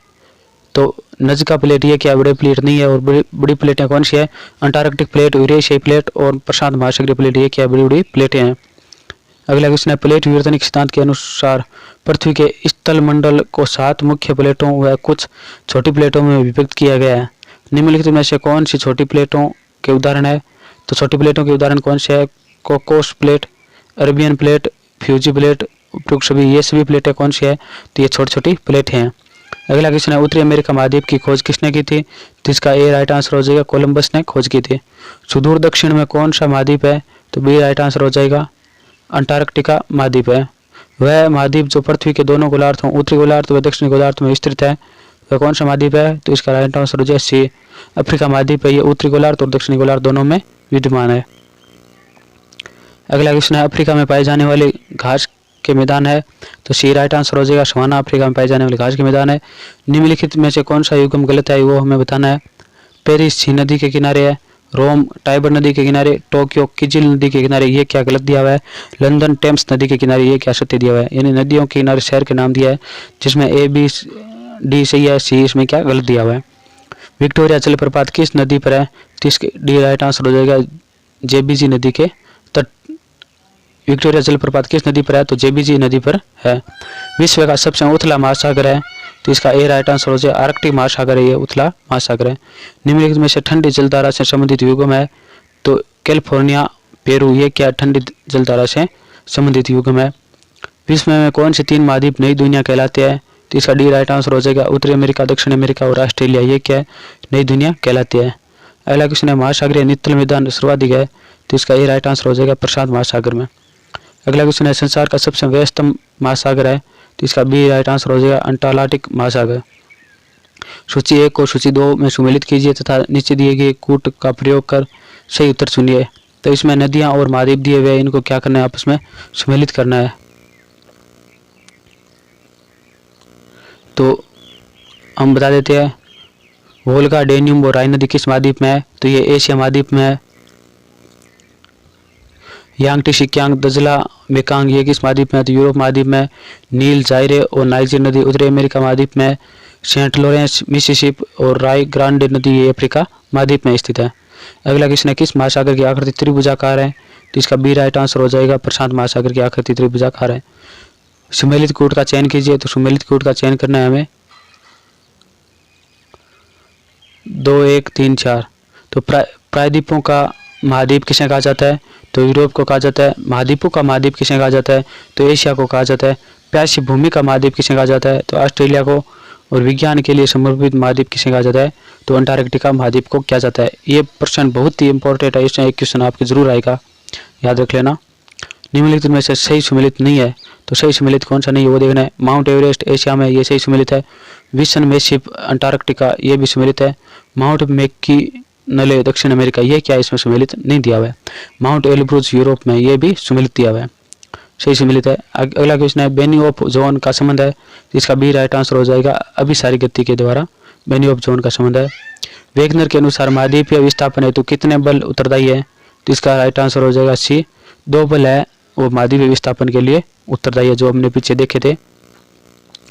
तो नज़का प्लेट, ये क्या बड़ी प्लेट नहीं है? और बड़ी प्लेटें कौन सी है? अंटार्कटिक प्लेट, यूरेशियाई प्लेट और प्रशांत महासागरीय प्लेट, ये क्या बड़ी बड़ी प्लेटें हैं। अगला क्वेश्चन है, प्लेट विवर्तनिक सिद्धांत के अनुसार पृथ्वी के स्थल मंडल को 7 मुख्य प्लेटों व कुछ छोटी प्लेटों में विभक्त किया गया है। निम्नलिखित में से कौन सी छोटी प्लेटों के उदाहरण है? तो छोटी प्लेटों के उदाहरण कौन से है? Cocos plate, Arabian plate, Fiji plate, उपरोक्त सभी, ये सभी प्लेटें कौन सी है? तो ये छोटी छोटी प्लेटें हैं। अगला क्वेश्चन है, उत्तरी अमेरिका महाद्वीप की खोज किसने की थी? तो इसका ए राइट आंसर हो जाएगा। कोलंबस ने खोज की थी। सुदूर दक्षिण में कौन सा महाद्वीप है? तो बी राइट आंसर हो जाएगा। अंटार्कटिका महाद्वीप है। वह महाद्वीप जो पृथ्वी के दोनों गोलार्धों, उत्तरी गोलार्ध व दक्षिणी गोलार्ध में विस्तृत है, वह कौन सा महाद्वीप है? तो इसका राइट आंसर हो जाएगा सी, अफ्रीका महाद्वीप है। ये उत्तरी गोलार्ध और दक्षिणी गोलार्ध दोनों में विद्यमान है। अगला क्वेश्चन है, अफ्रीका में पाए जाने वाले घास के मैदान है? तो सी राइट आंसर हो जाएगा। सवाना अफ्रीका में पाए जाने वाले घास के मैदान है। निम्नलिखित में से कौन सा युग्म गलत है वो हमें बताना है। पेरिस सी नदी के किनारे है, रोम टाइबर नदी के किनारे, टोक्यो किजिल नदी के किनारे, ये क्या गलत दिया हुआ है। लंदन टेम्स नदी के किनारे, ये क्या सत्य दिया हुआ है। यानी नदियों के किनारे शहर के नाम दिया है जिसमें ए बी डी सही है, सी इसमें क्या गलत दिया हुआ है। विक्टोरिया जलप्रपात किस नदी पर है? तो इसके डी राइट आंसर हो जाएगा जेबीजी नदी के तट। विक्टोरिया जलप्रपात किस नदी पर है? तो जेबीजी नदी पर है। विश्व का सबसे उथला महासागर है? तो इसका ए राइट आंसर हो जाए आर्कटिक महासागर है, ये उथला महासागर है। निम्नलिखित में से ठंडी जलधारा से संबंधित युग्म है? तो कैलिफोर्निया पेरू, ये क्या ठंडी जलधारा से संबंधित युग्म है। विश्व में कौन से 3 महाद्वीप नई दुनिया कहलाते हैं? तो इसका डी राइट आंसर हो जाएगा उत्तरी अमेरिका, दक्षिण अमेरिका और ऑस्ट्रेलिया, ये क्या है नई दुनिया कहलाती है। अगला क्वेश्चन है महासागरीय नितल मैदान सर्वाधिक है? तो इसका ए राइट आंसर हो जाएगा प्रशांत महासागर में। अगला क्वेश्चन है संसार का सबसे व्यस्तम महासागर है? तो इसका बी राइट आंसर हो जाएगा अंटार्कटिक महासागर। सूची 1 को सूची 2 में सम्मिलित कीजिए तथा नीचे दिए गए कूट का प्रयोग कर सही उत्तर चुनिए। तो इसमें नदियां और महाद्वीप दिए हुए, इनको क्या करना है आपस में सम्मिलित करना है। तो हम बता देते हैं वोल्गा डेन्यूब और राइन नदी किस महाद्वीप में है? तो ये एशिया महाद्वीप में है। यांगटी सिक्यांग दजला मेकांग, ये किस महाद्वीप में है? तो यूरोप महाद्वीप में। नील जायरे और नाइजर नदी उत्तरी अमेरिका महाद्वीप में। सेंट लॉरेंस मिसिसिपी और राय ग्रांडे नदी ये अफ्रीका महाद्वीप में स्थित है। अगला क्वेश्चन है किस महासागर की आकृति त्रिभुजाकार है? तो इसका बी राइट आंसर हो जाएगा प्रशांत महासागर की आकृति त्रिभुजाकार है। सम्मिलित कूट का चयन कीजिए। तो सम्मिलित कूट का चयन करना है हमें 2 1 3 4। तो प्रायद्वीपों का महाद्वीप किसे कहा जाता है? तो यूरोप को कहा जाता है। महाद्वीपों का महाद्वीप किसे कहा जाता है? तो एशिया को कहा जाता है। प्यासी भूमि का महाद्वीप किसे कहा जाता है? तो ऑस्ट्रेलिया को। और विज्ञान के लिए समर्पित महाद्वीप किसे कहा जाता है? तो अंटार्कटिका महाद्वीप को क्या जाता है। ये प्रश्न बहुत ही इंपॉर्टेंट है, इसमें एक क्वेश्चन आपके जरूर आएगा, याद रख लेना। निम्नलिखित में से सही सम्मिलित नहीं है? तो सही सम्मिलित कौन सा नहीं है वो देखना है। माउंट एवरेस्ट एशिया में, ये सही सम्मिलित है। विशन मेसिप अंटार्कटिका, ये भी सम्मिलित है। माउंट मैकिनले दक्षिण अमेरिका, ये क्या इसमें सम्मिलित नहीं दिया हुआ है। माउंट एल्ब्रुज यूरोप में, ये भी सम्मिलित दिया हुआ है, सही सम्मिलित है। अगला क्वेश्चन है बेनी ऑफ जोन का संबंध है? इसका बी राइट आंसर हो जाएगा अभिसारी गति के द्वारा बेनी ऑफ जोन का संबंध है। वेगनर के अनुसार महाद्वीपीय विस्थापन है तो कितने बल उत्तरदायी है? तो इसका राइट आंसर हो जाएगा सी 2 बल है वो महाद्वीपीय विस्थापन के लिए उत्तरदायी है, जो हमने पीछे देखे थे,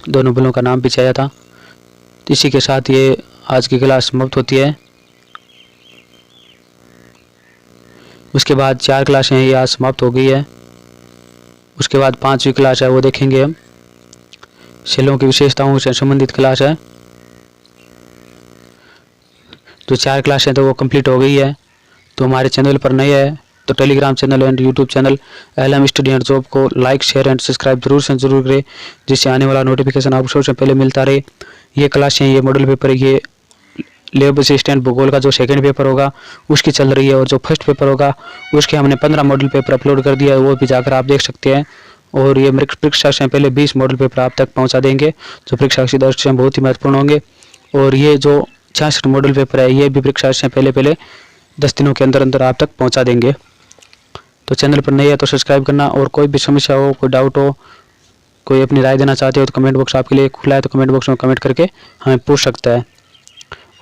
दोनों बलों का नाम पीछे आया था। इसी के साथ ये आज की क्लास समाप्त होती है। उसके बाद 4 क्लासें ये आज समाप्त हो गई है। उसके बाद 5वीं क्लास है वो देखेंगे हम, सेलों की विशेषताओं से संबंधित क्लास है। तो 4 क्लासें तो वो कंप्लीट हो गई है। तो हमारे चैनल पर नए है तो Telegram channel and YouTube channel LM study and job को लाइक शेयर एंड सब्सक्राइब जरूर से जरूर करें, जिससे आने वाला नोटिफिकेशन आपको सबसे पहले मिलता रहे। ये क्लासें, ये मॉडल पेपर, ये लैब असिस्टेंट भूगोल का जो सेकंड पेपर होगा उसकी चल रही है, और जो फर्स्ट पेपर होगा उसके हमने 15 मॉडल पेपर अपलोड कर दिया है, वो भी जाकर आप देख सकते हैं। और ये परीक्षा से पहले 20 मॉडल पेपर आप तक पहुंचा देंगे जो परीक्षा की दृष्टि से बहुत ही महत्वपूर्ण होंगे। और ये जो 66 मॉडल पेपर है ये भी परीक्षा से पहले 10 दिनों के अंदर अंदर आप तक पहुँचा देंगे। तो चैनल पर नए है तो सब्सक्राइब करना, और कोई भी समस्या हो, कोई डाउट हो, कोई अपनी राय देना चाहते हो तो कमेंट बॉक्स आपके लिए खुला है, तो कमेंट बॉक्स में कमेंट करके हमें पूछ सकता है।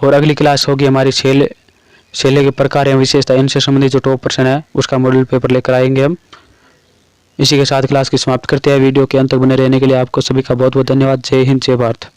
और अगली क्लास होगी हमारी शैले के प्रकार एवं विशेषता, इनसे संबंधित जो टॉप पर्सन है उसका मॉडल पेपर लेकर आएंगे हम। इसी के साथ क्लास की समाप्त करते हैं। वीडियो के अंत तक बने रहने के लिए आपको सभी का बहुत बहुत धन्यवाद। जय हिंद, जय भारत।